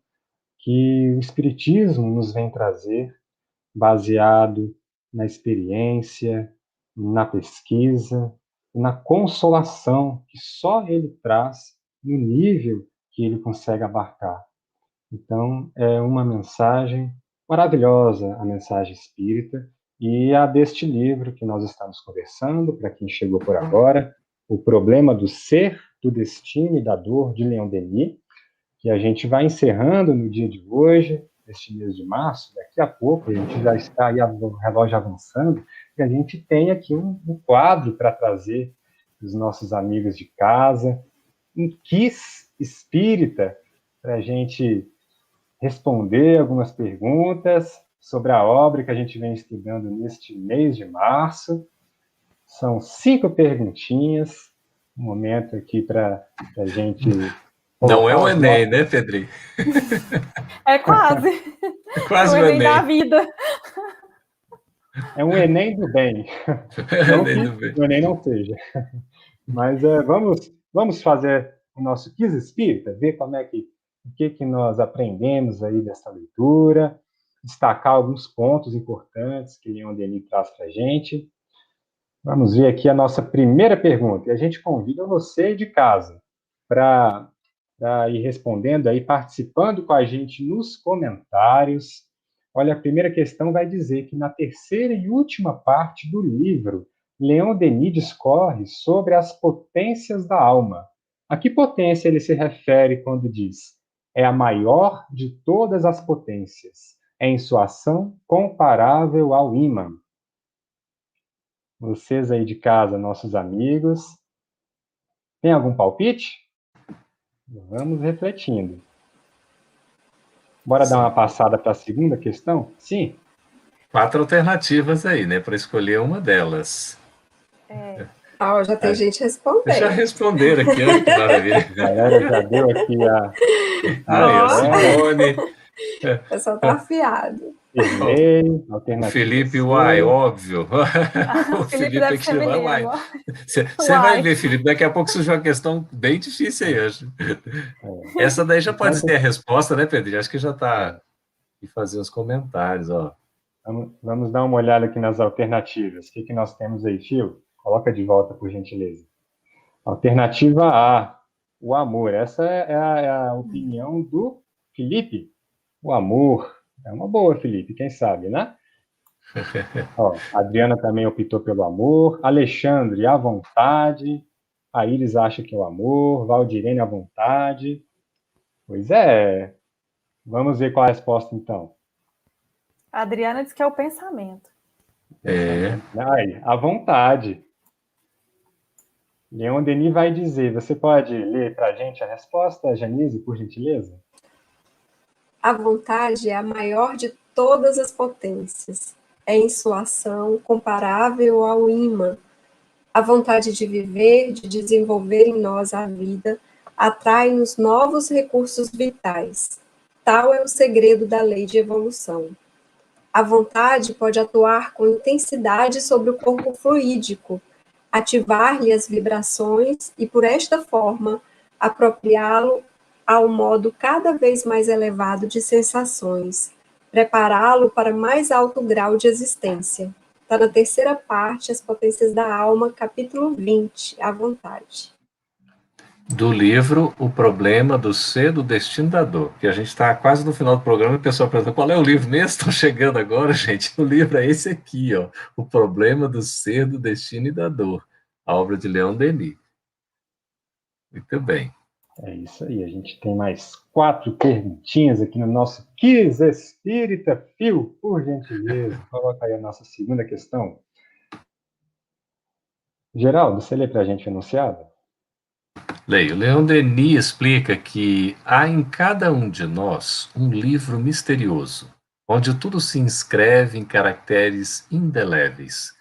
que o Espiritismo nos vem trazer, baseado na experiência, na pesquisa, na consolação que só ele traz no nível que ele consegue abarcar. Então, é uma mensagem maravilhosa, a mensagem espírita, e a deste livro que nós estamos conversando, para quem chegou por agora, O Problema do Ser, do Destino e da Dor, de Leon Denis, que a gente vai encerrando no dia de hoje, neste mês de março. Daqui a pouco, a gente já está aí, o relógio avançando, e a gente tem aqui um quadro para trazer os nossos amigos de casa, um quiz espírita, para a gente responder algumas perguntas sobre a obra que a gente vem estudando neste mês de março. São 5 perguntinhas, um momento aqui para a gente... Não é o Enem, né, Pedrinho? É quase. É quase o Enem da vida. É um Enem do bem. Não que o Enem não seja. Mas vamos fazer o nosso quiz espírita, ver como é o que nós aprendemos aí dessa leitura, destacar alguns pontos importantes que Leon Denis traz para a gente. Vamos ver aqui a nossa primeira pergunta. E a gente convida você de casa para ir respondendo aí, participando com a gente nos comentários. Olha, a primeira questão vai dizer que na terceira e última parte do livro, Leon Denis discorre sobre as potências da alma. A que potência ele se refere quando diz: é a maior de todas as potências, é em sua ação comparável ao ímã? Vocês aí de casa, nossos amigos, tem algum palpite? Vamos refletindo. Bora dar uma passada para a segunda questão? Sim. 4 alternativas aí, né, para escolher uma delas. Já tem gente respondendo. Já responderam aqui, olha que maravilha. A galera já deu aqui a Simone. O pessoal está afiado. O Felipe, uai, óbvio. O Felipe tem que chamar uai. Você vai ver, Felipe, daqui a pouco surgiu uma questão bem difícil aí, acho. Essa daí já pode ser a resposta, né, Pedro? Acho que já está. E fazer os comentários, ó. Vamos dar uma olhada aqui nas alternativas. O que nós temos aí, Fio? Coloca de volta, por gentileza. Alternativa A, o amor. Essa é a opinião do Felipe. O amor. É uma boa, Felipe, quem sabe, né? Ó, a Adriana também optou pelo amor. Alexandre, a vontade. A Iris acha que é o amor. Valdirene, a vontade. Pois é. Vamos ver qual é a resposta, então. A Adriana diz que é o pensamento. Pensamento. Ai, a vontade. Leon Denis vai dizer. Você pode ler para a gente a resposta, Janise, por gentileza? A vontade é a maior de todas as potências. É em sua ação comparável ao ímã. A vontade de viver, de desenvolver em nós a vida, atrai-nos novos recursos vitais. Tal é o segredo da lei de evolução. A vontade pode atuar com intensidade sobre o corpo fluídico, ativar-lhe as vibrações e, por esta forma, apropriá-lo ao modo cada vez mais elevado de sensações, prepará-lo para mais alto grau de existência. Está na terceira parte, As Potências da Alma, capítulo 20, a vontade. Do livro O Problema do Ser, do Destino da Dor, que a gente está quase no final do programa e o pessoal pergunta qual é o livro mesmo? Estão chegando agora, gente. O livro é esse aqui, ó, O Problema do Ser, do Destino e da Dor, a obra de Leon Denis. Muito bem. É isso aí, a gente tem mais 4 perguntinhas aqui no nosso Quiz Espírita. Fio, por gentileza, coloca aí a nossa segunda questão. Geraldo, você lê para a gente o enunciado? Leio. Leon Denis explica que há em cada um de nós um livro misterioso, onde tudo se inscreve em caracteres indeléveis.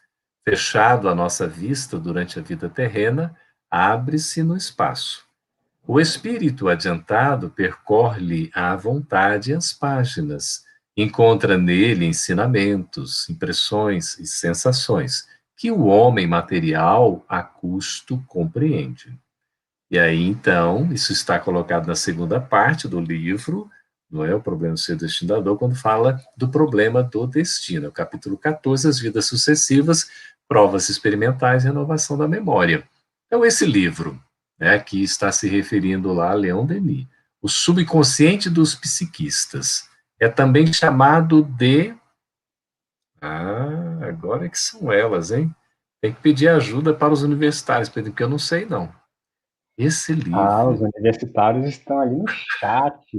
Fechado à nossa vista durante a vida terrena, abre-se no espaço. O espírito adiantado percorre-lhe à vontade as páginas, encontra nele ensinamentos, impressões e sensações que o homem material a custo compreende. E aí, então, isso está colocado na segunda parte do livro, não é? O problema do ser destinador, quando fala do problema do destino. Capítulo 14, as vidas sucessivas, provas experimentais e renovação da memória. Então, esse livro, né, que está se referindo lá a Leon Denis, o subconsciente dos psiquistas, é também chamado de... Ah, agora é que são elas, hein? Tem que pedir ajuda para os universitários, Pedro, porque eu não sei, não. Esse livro... Os universitários estão ali no chat.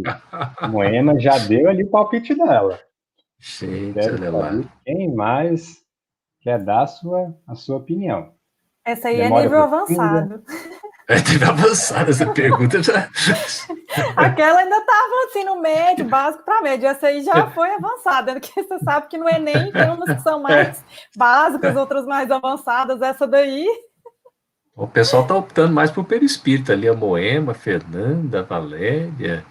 Moema já deu ali o palpite dela. Gente, Quero olha lá. saber quem mais quer dar a sua opinião. Essa aí Memória é nível profunda. avançado. Teve avançada essa pergunta já. Aquela ainda estava assim no médio, básico para médio. Essa aí já foi avançada, porque você sabe que no Enem tem umas que são mais básicas, outras mais avançadas. Essa daí... O pessoal está optando mais por perispírito ali, a Moema, a Fernanda, a Valéria.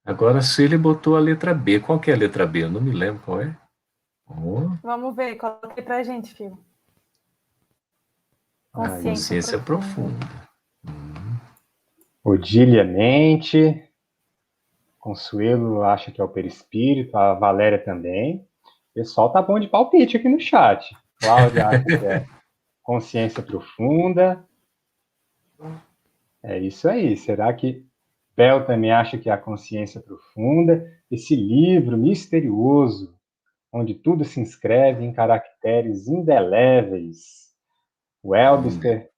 Agora, se ele botou a letra B, qual que é a letra B? Eu não me lembro qual é. Oh. Vamos ver, coloquei pra gente, filho. Consciência profunda. Odília mente. Consuelo acha que é o perispírito, a Valéria também. O pessoal tá bom de palpite aqui no chat. Cláudia acha que é consciência profunda. É isso aí. Será que Bel também acha que é a consciência profunda? Esse livro misterioso, onde tudo se inscreve em caracteres indeléveis. O Elbister,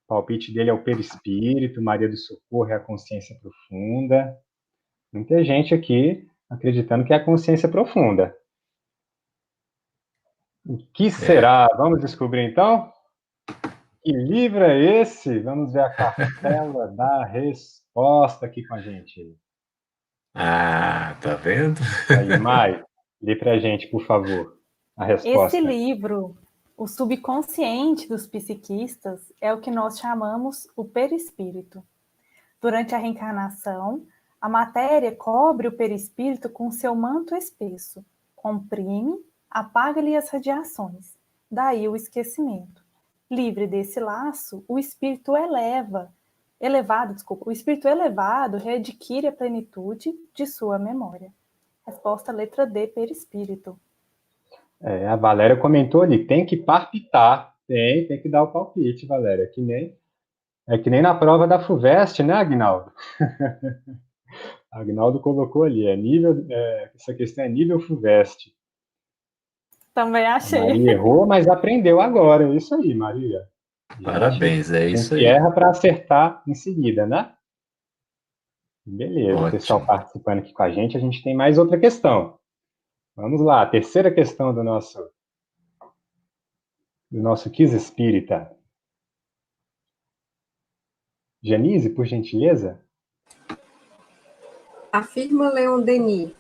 o palpite dele é o perispírito, Maria do Socorro é a consciência profunda. Muita gente aqui acreditando que é a consciência profunda. O que será? Vamos descobrir então? Que livro é esse? Vamos ver a cartela da resposta aqui com a gente. Ah, tá vendo? Aí, Mai, lê pra gente, por favor, a resposta. Esse livro, O Subconsciente dos Psiquistas, é o que nós chamamos o perispírito. Durante a reencarnação, a matéria cobre o perispírito com seu manto espesso, comprime, apaga-lhe as radiações, daí o esquecimento. Livre desse laço, o espírito elevado readquire a plenitude de sua memória. Resposta letra D, perispírito. A Valéria comentou ali, tem que palpitar. Tem que dar o palpite, Valéria. É que nem na prova da FUVEST, né, Agnaldo? Agnaldo colocou ali, essa questão é nível FUVEST. Também A achei. Maria errou, mas aprendeu agora. É isso aí, Maria. Parabéns, é A isso gente aí. erra para acertar em seguida, né? Beleza, o pessoal Ótimo. participando aqui com a gente tem mais outra questão. Vamos lá, a terceira questão do nosso Quiz Espírita. Janise, por gentileza? Afirma Leon Denis: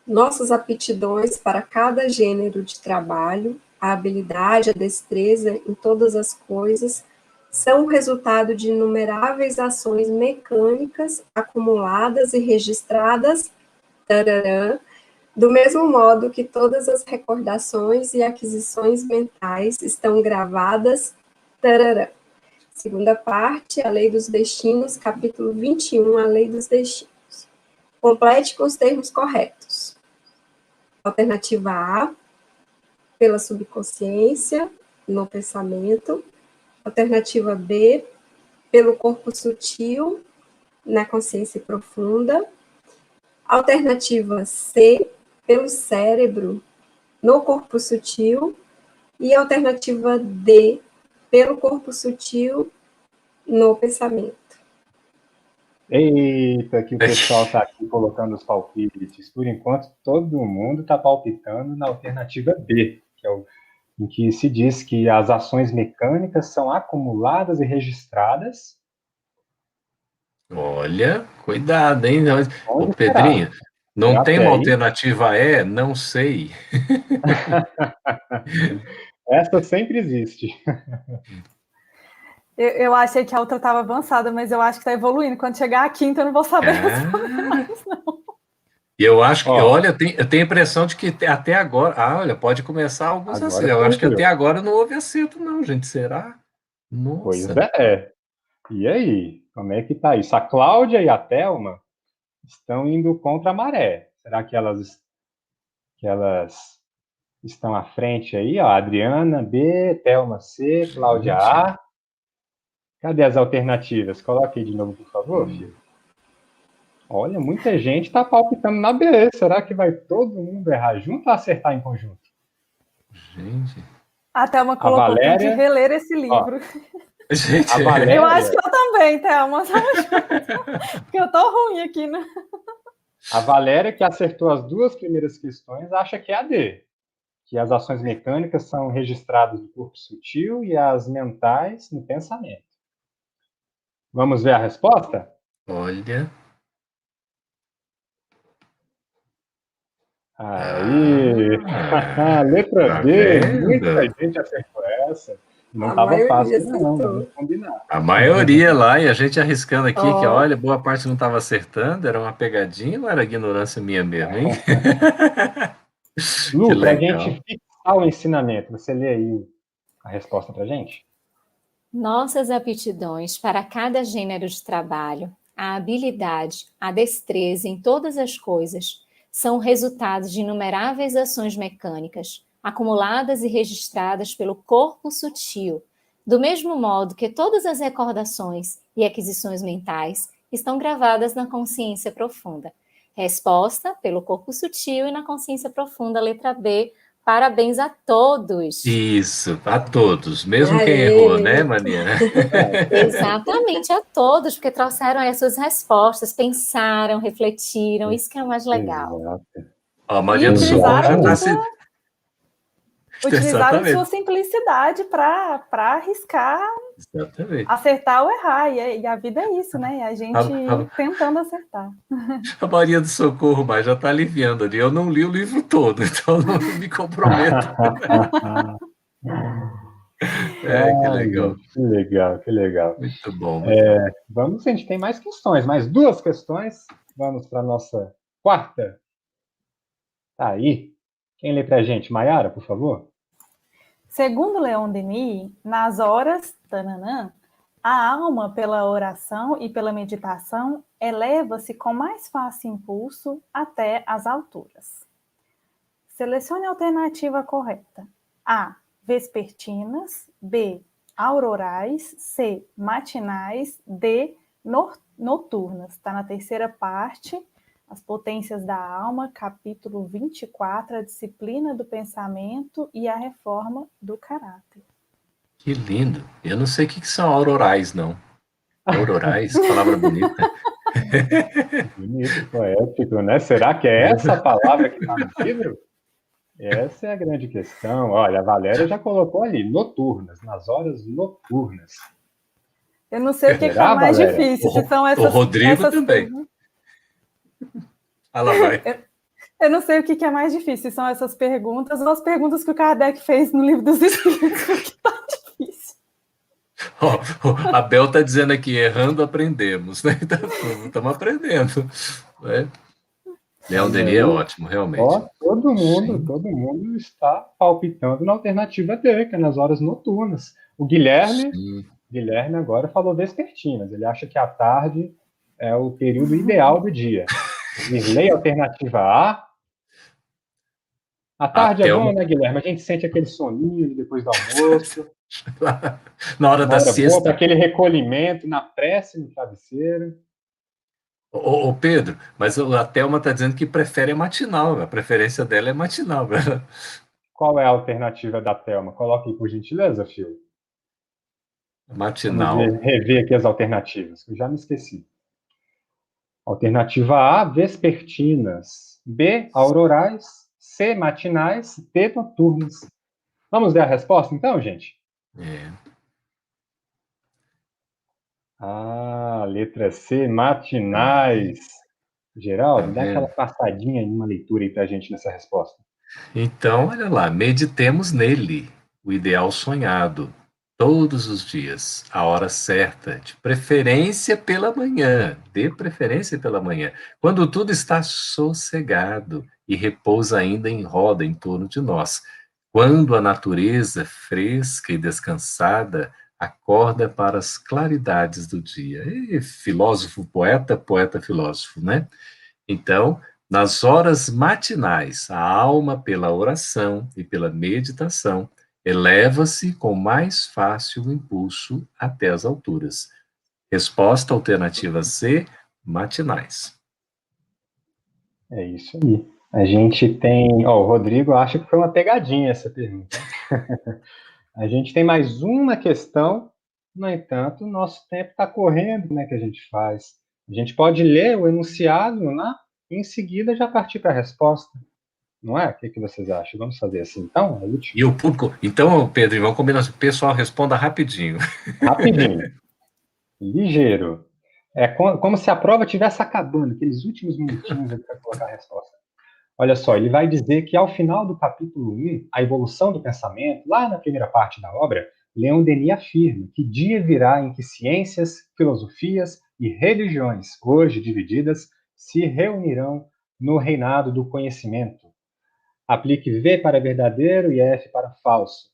nossas aptidões para cada gênero de trabalho, a habilidade, a destreza em todas as coisas, são o resultado de inumeráveis ações mecânicas acumuladas e registradas, tararã, do mesmo modo que todas as recordações e aquisições mentais estão gravadas, tararã. Segunda parte, a Lei dos Destinos, capítulo 21, a Lei dos Destinos. Complete com os termos corretos. Alternativa A, pela subconsciência, no pensamento. Alternativa B, pelo corpo sutil, na consciência profunda. Alternativa C, pelo cérebro, no corpo sutil. E alternativa D, pelo corpo sutil, no pensamento. Eita, que o pessoal está aqui colocando os palpites. Por enquanto, todo mundo está palpitando na alternativa B, que é em que se diz que as ações mecânicas são acumuladas e registradas. Olha, cuidado, hein? Ô, Onde será? Pedrinho, não tem Até uma aí. alternativa E? Não sei. Essa sempre existe. Eu achei que a outra estava avançada, mas eu acho que está evoluindo. Quando chegar a quinta, eu não vou saber responder Ah, mais, não. e eu acho que, Ó, olha, eu tenho a impressão de que até agora, olha, pode começar alguns agora acertos. Eu você acho que até viu. agora não houve acerto, não, gente. Será? Pois Nossa. é. E aí? Como é que tá isso? A Cláudia e a Thelma estão indo contra a maré. Será que elas estão à frente aí? Ó, Adriana B, Thelma C, Cláudia Gente. A. Cadê as alternativas? Coloque aí de novo, por favor, filho. Olha, muita gente está palpitando na B. Será que vai todo mundo errar junto ou acertar em conjunto? Gente. A Thelma A colocou, tem que Valéria, reler esse ó, livro. a Gente. Eu acho Valéria, que eu também, Thelma. Porque eu tô ruim aqui, né? a Valéria, que acertou as duas primeiras questões, acha que é a D, que as ações mecânicas são registradas no corpo sutil e as mentais no pensamento. Vamos ver a resposta? Olha. Aí, Ah, letra tá D, muita vendo? gente acertou essa. Não A estava maioria fácil, não, acertou. vamos combinar. A maioria lá, e a gente arriscando aqui que, Ó, olha, boa parte não estava acertando, era uma pegadinha ou era ignorância minha mesmo, hein? Que Lu, para a gente legal. fixar o ensinamento, você lê aí a resposta para a gente? Nossas aptidões para cada gênero de trabalho, a habilidade, a destreza em todas as coisas, são resultados de inumeráveis ações mecânicas, acumuladas e registradas pelo corpo sutil, do mesmo modo que todas as recordações e aquisições mentais estão gravadas na consciência profunda. Resposta: pelo corpo sutil e na consciência profunda, letra B. Parabéns a todos! Isso, a todos, mesmo quem errou, né, aê! Mariana? Exatamente, a todos, porque trouxeram aí as suas respostas, pensaram, refletiram, isso que é o mais legal. Exato. Ó, a E Maria do Socorro já utilizaram está de Exatamente. se. sua Exatamente. simplicidade para arriscar, Exatamente. acertar ou errar. E a vida é isso, né? A A, gente a, tentando acertar. a Maria do Socorro, mas já está aliviando ali. Eu não li o livro todo, então não me comprometo. É, que Ai, legal. gente, que legal, que legal. Muito bom, muito bom. Vamos, a gente tem mais questões, mais duas questões. Vamos para a nossa quarta. Tá aí. Quem lê para a gente? Maiara, por favor. Segundo Leon Denis, nas horas, tananã, a alma, pela oração e pela meditação, eleva-se com mais fácil impulso até as alturas. Selecione a alternativa correta. A, vespertinas. B, aurorais. C, matinais. D, noturnas. Está na terceira parte, As Potências da Alma, capítulo 24, a disciplina do pensamento e a reforma do caráter. Que lindo. Eu não sei o que são aurorais, não. Aurorais, palavra bonita. Bonito, poético, né? Será que é essa a palavra que está no livro? Essa é a grande questão. Olha, a Valéria já colocou ali, noturnas, nas horas noturnas. Eu não sei o que é Será, mais Valéria? difícil, se são O Rodrigo essas também. perguntas. Ela vai. Eu não sei o que é mais difícil, se são essas perguntas ou as perguntas que o Kardec fez no Livro dos Espíritos, o que está difícil. A Bel está dizendo aqui, errando aprendemos, né? Estamos aprendendo. Né? Leon Denis é ótimo, realmente. Ó, todo mundo está palpitando na alternativa D, que é nas horas noturnas. O Guilherme agora falou vespertinas. Ele acha que a tarde é o período ideal do dia. Irlei, alternativa A. A tarde é bom, né, Guilherme? A gente sente aquele soninho depois do almoço. Na hora da siesta. Boa, aquele recolhimento na prece no travesseiro. Ô Pedro, mas a Thelma está dizendo que prefere a matinal. A preferência dela é matinal. Qual é a alternativa da Thelma? Coloque aí, por gentileza, Fio. Matinal. Vamos rever aqui as alternativas, que eu já me esqueci. Alternativa A, vespertinas. B, aurorais. C, matinais. D, noturnas. Vamos ver a resposta, então, gente? Letra C, matinais. Geraldo, dá aquela passadinha em uma leitura aí pra gente nessa resposta. Então, olha lá, meditemos nele, o ideal sonhado, todos os dias, a hora certa, de preferência pela manhã, dê preferência pela manhã, quando tudo está sossegado e repousa ainda em roda em torno de nós, quando a natureza, fresca e descansada, acorda para as claridades do dia. E filósofo, poeta, poeta, filósofo, né? Então, nas horas matinais, a alma, pela oração e pela meditação, eleva-se com mais fácil impulso até as alturas. Resposta alternativa C, matinais. É isso aí. A gente tem... o Rodrigo acha que foi uma pegadinha essa pergunta. A gente tem mais uma questão, no entanto, o nosso tempo está correndo, como é que a gente faz? A gente pode ler o enunciado, né? E em seguida já partir para a resposta. Não é? O que vocês acham? Vamos fazer assim, então? É útil. E o público... Então, Pedro, vamos combinar. O pessoal responda rapidinho. Rapidinho. Ligeiro. É como se a prova estivesse acabando, aqueles últimos minutinhos para colocar a resposta. Olha só, ele vai dizer que ao final do capítulo 1, a evolução do pensamento, lá na primeira parte da obra, Leon Denis afirma que dia virá em que ciências, filosofias e religiões, hoje divididas, se reunirão no reinado do conhecimento. Aplique V para verdadeiro e F para falso.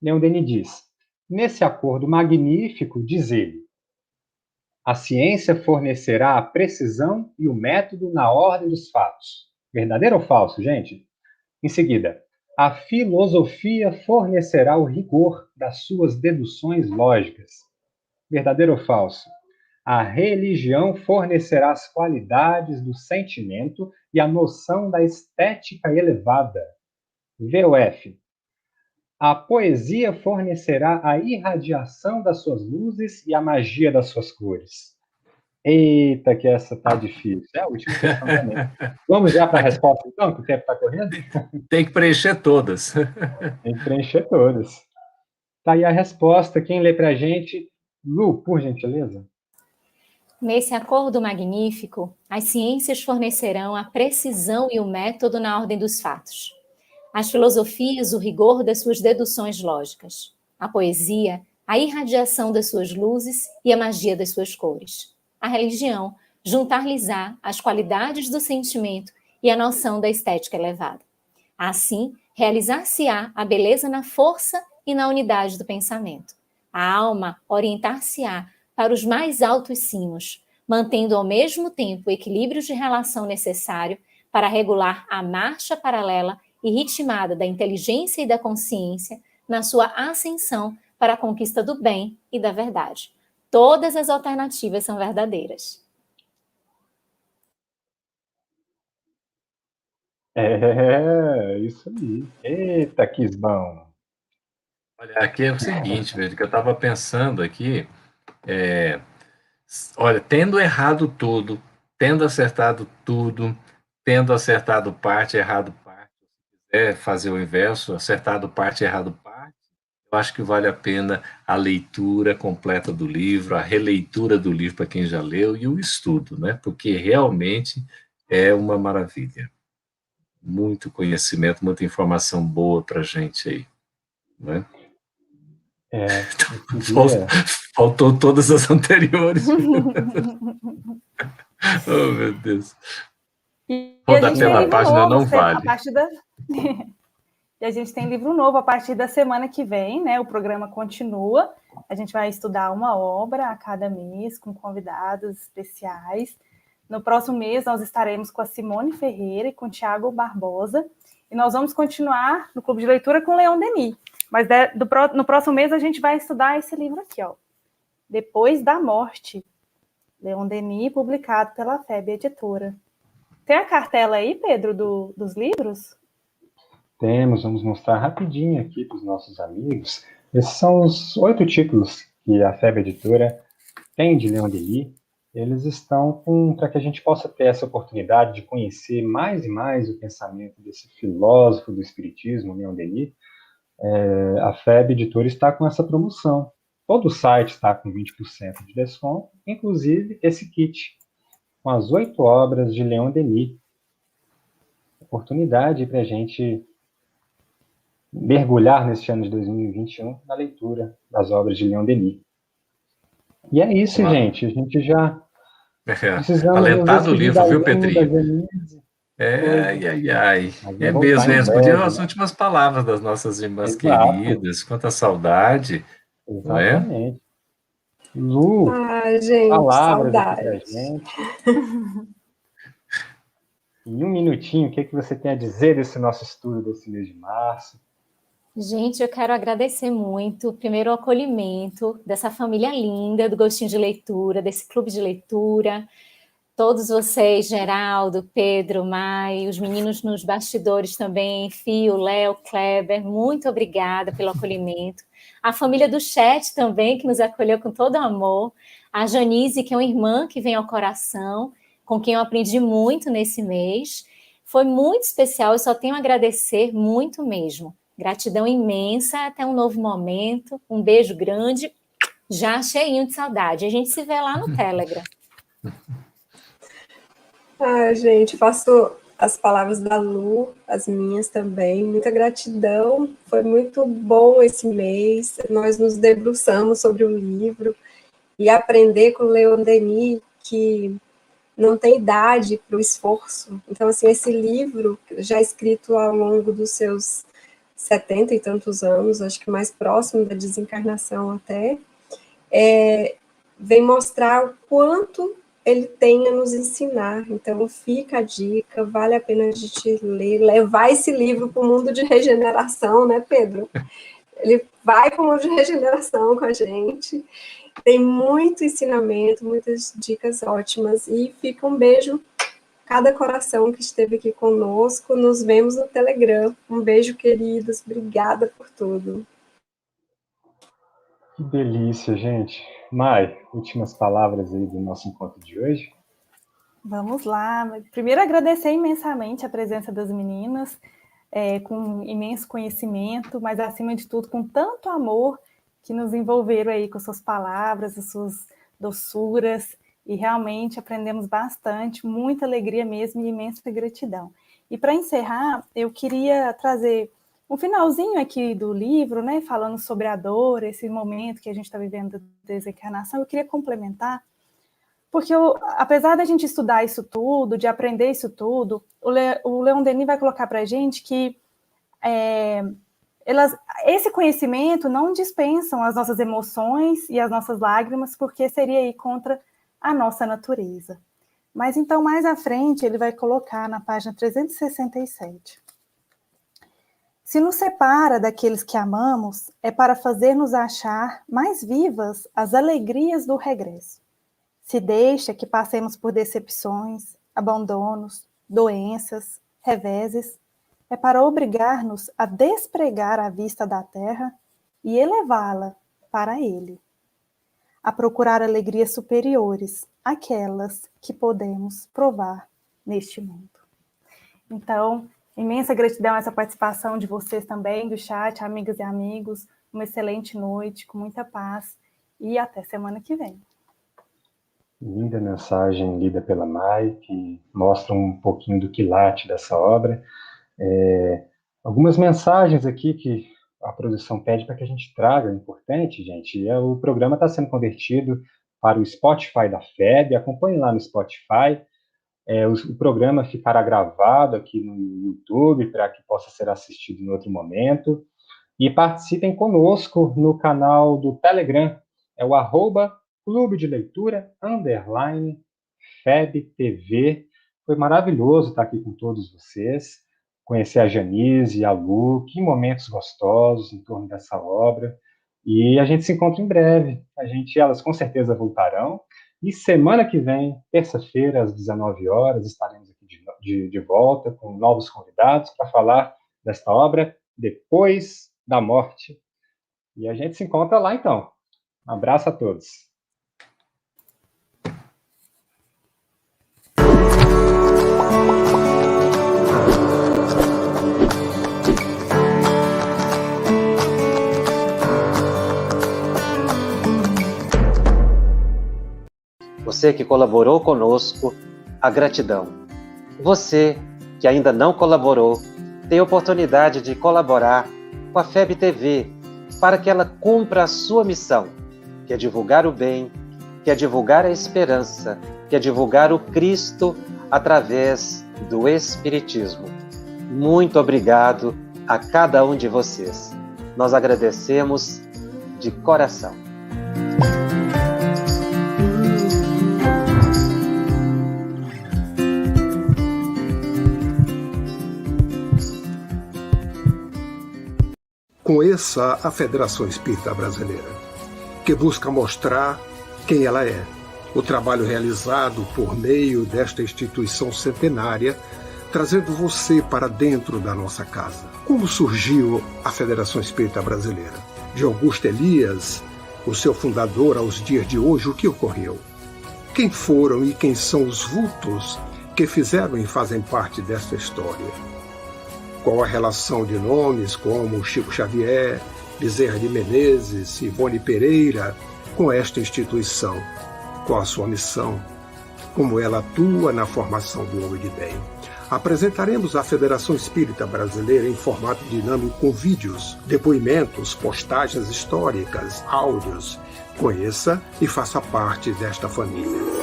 Leon Denis diz, nesse acordo magnífico, diz ele, a ciência fornecerá a precisão e o método na ordem dos fatos. Verdadeiro ou falso, gente? Em seguida, a filosofia fornecerá o rigor das suas deduções lógicas. Verdadeiro ou falso? A religião fornecerá as qualidades do sentimento e a noção da estética elevada. V ou F? A poesia fornecerá a irradiação das suas luzes e a magia das suas cores. Eita, que essa tá difícil. É a última questão também. Vamos já para a resposta, então, que o tempo está correndo? Tem que preencher todas. Tem que preencher todas. Tá aí a resposta. Quem lê para a gente? Lu, por gentileza. Nesse acordo magnífico, as ciências fornecerão a precisão e o método na ordem dos fatos. As filosofias, o rigor das suas deduções lógicas. A poesia, a irradiação das suas luzes e a magia das suas cores. A religião, juntar-lhes-á as qualidades do sentimento e a noção da estética elevada. Assim, realizar-se-á a beleza na força e na unidade do pensamento. A alma orientar-se-á para os mais altos cimos, mantendo ao mesmo tempo o equilíbrio de relação necessário para regular a marcha paralela e ritmada da inteligência e da consciência na sua ascensão para a conquista do bem e da verdade. Todas as alternativas são verdadeiras. Isso aí. Eita, Quisbão. Olha, aqui é o seguinte, velho, que eu estava pensando aqui, olha, tendo errado tudo, tendo acertado tudo, tendo acertado parte, errado parte, se quiser fazer o inverso, acertado parte, errado parte, eu acho que vale a pena a leitura completa do livro, a releitura do livro para quem já leu e o estudo, né? Porque realmente é uma maravilha. Muito conhecimento, muita informação boa para a gente aí, né? Eu queria... Faltou todas as anteriores. Oh, meu Deus. E a gente Rodapé tem na livro página novo não a vale. partir da... E a gente tem livro novo a partir da semana que vem, né? O programa continua. A gente vai estudar uma obra a cada mês, com convidados especiais. No próximo mês, nós estaremos com a Simone Ferreira e com o Tiago Barbosa. E nós vamos continuar no Clube de Leitura com o Leon Denis. Mas no próximo mês, a gente vai estudar esse livro aqui, ó. Depois da Morte. Leon Denis, publicado pela FEB Editora. Tem a cartela aí, Pedro, dos livros? Vamos mostrar rapidinho aqui para os nossos amigos. Esses são os 8 títulos que a FEB Editora tem de Leon Denis. Eles estão para que a gente possa ter essa oportunidade de conhecer mais e mais o pensamento desse filósofo do espiritismo, Leon Denis. A FEB Editora está com essa promoção. Todo o site está com 20% de desconto, inclusive esse kit, com as 8 obras de Leon Denis. Oportunidade para a gente mergulhar neste ano de 2021 na leitura das obras de Leon Denis. E é isso, gente. A gente já precisamos Alentado o nos despedir livro, da viu, Linda, Pedrinho? Denise. Ai. Mas É vai voltar mesmo, em hein? Podiam as breve. últimas palavras das nossas irmãs Exato. queridas. Quanta saudade, não é? Exatamente. Lu, gente, palavras aqui saudade. pra gente. Em um minutinho, o que você tem a dizer desse nosso estudo desse mês de março? Gente, eu quero agradecer muito, primeiro, o acolhimento dessa família linda do Gostinho de Leitura, desse clube de leitura, todos vocês, Geraldo, Pedro, Mai, os meninos nos bastidores também, Fio, Léo, Kleber, muito obrigada pelo acolhimento. A família do chat também, que nos acolheu com todo amor. A Janise, que é uma irmã que vem ao coração, com quem eu aprendi muito nesse mês. Foi muito especial, eu só tenho a agradecer muito mesmo. Gratidão imensa, até um novo momento. Um beijo grande, já cheinho de saudade. A gente se vê lá no Telegram. Gente, faço as palavras da Lu, as minhas também. Muita gratidão. Foi muito bom esse mês. Nós nos debruçamos sobre o livro e aprender com o Leon Denis que não tem idade para o esforço. Então, assim, esse livro, já escrito ao longo dos seus 70 e tantos anos, acho que mais próximo da desencarnação até, vem mostrar o quanto ele tem a nos ensinar. Então, fica a dica, vale a pena a gente ler, levar esse livro para o mundo de regeneração, né, Pedro? Ele vai para o mundo de regeneração com a gente. Tem muito ensinamento, muitas dicas ótimas. E fica um beijo cada coração que esteve aqui conosco. Nos vemos no Telegram. Um beijo, queridos. Obrigada por tudo. Que delícia, gente. Mai, últimas palavras aí do nosso encontro de hoje. Vamos lá. Primeiro, agradecer imensamente a presença das meninas, com imenso conhecimento, mas, acima de tudo, com tanto amor que nos envolveram aí com suas palavras, as suas doçuras, e realmente aprendemos bastante, muita alegria mesmo e imensa gratidão. E, para encerrar, eu queria trazer um finalzinho aqui do livro, né, falando sobre a dor, esse momento que a gente está vivendo da desencarnação. Eu queria complementar, porque apesar da gente estudar isso tudo, de aprender isso tudo, o Leon Denis vai colocar para a gente que esse conhecimento não dispensam as nossas emoções e as nossas lágrimas, porque seria ir contra a nossa natureza. Mas então, mais à frente, ele vai colocar na página 367. Se nos separa daqueles que amamos, é para fazer-nos achar mais vivas as alegrias do regresso. Se deixa que passemos por decepções, abandonos, doenças, reveses, é para obrigar-nos a despregar a vista da terra e elevá-la para Ele, a procurar alegrias superiores, aquelas que podemos provar neste mundo. Então, imensa gratidão a essa participação de vocês também, do chat, amigas e amigos. Uma excelente noite, com muita paz, e até semana que vem. Linda mensagem lida pela Mai, que mostra um pouquinho do quilate dessa obra. Algumas mensagens aqui que a produção pede para que a gente traga, é importante, gente. O programa está sendo convertido para o Spotify da FEB, acompanhe lá no Spotify. O programa ficará gravado aqui no YouTube para que possa ser assistido em outro momento. E participem conosco no canal do Telegram, é o @Clube de Leitura _FebTV. Foi maravilhoso estar aqui com todos vocês, conhecer a Janice e a Lu, que momentos gostosos em torno dessa obra. E a gente se encontra em breve. Elas com certeza voltarão. E semana que vem, terça-feira, às 19 horas, estaremos aqui de volta com novos convidados para falar desta obra Depois da Morte. E a gente se encontra lá, então. Um abraço a todos. Você que colaborou conosco, a gratidão. Você que ainda não colaborou, tem a oportunidade de colaborar com a FEB TV para que ela cumpra a sua missão, que é divulgar o bem, que é divulgar a esperança, que é divulgar o Cristo através do Espiritismo. Muito obrigado a cada um de vocês. Nós agradecemos de coração. Conheça a Federação Espírita Brasileira, que busca mostrar quem ela é. O trabalho realizado por meio desta instituição centenária, trazendo você para dentro da nossa casa. Como surgiu a Federação Espírita Brasileira? De Augusto Elias, o seu fundador, aos dias de hoje, o que ocorreu? Quem foram e quem são os vultos que fizeram e fazem parte desta história? Qual a relação de nomes como Chico Xavier, Bezerra de Menezes, Ivone Pereira com esta instituição? Qual a sua missão? Como ela atua na formação do homem de bem? Apresentaremos a Federação Espírita Brasileira em formato dinâmico com vídeos, depoimentos, postagens históricas, áudios. Conheça e faça parte desta família.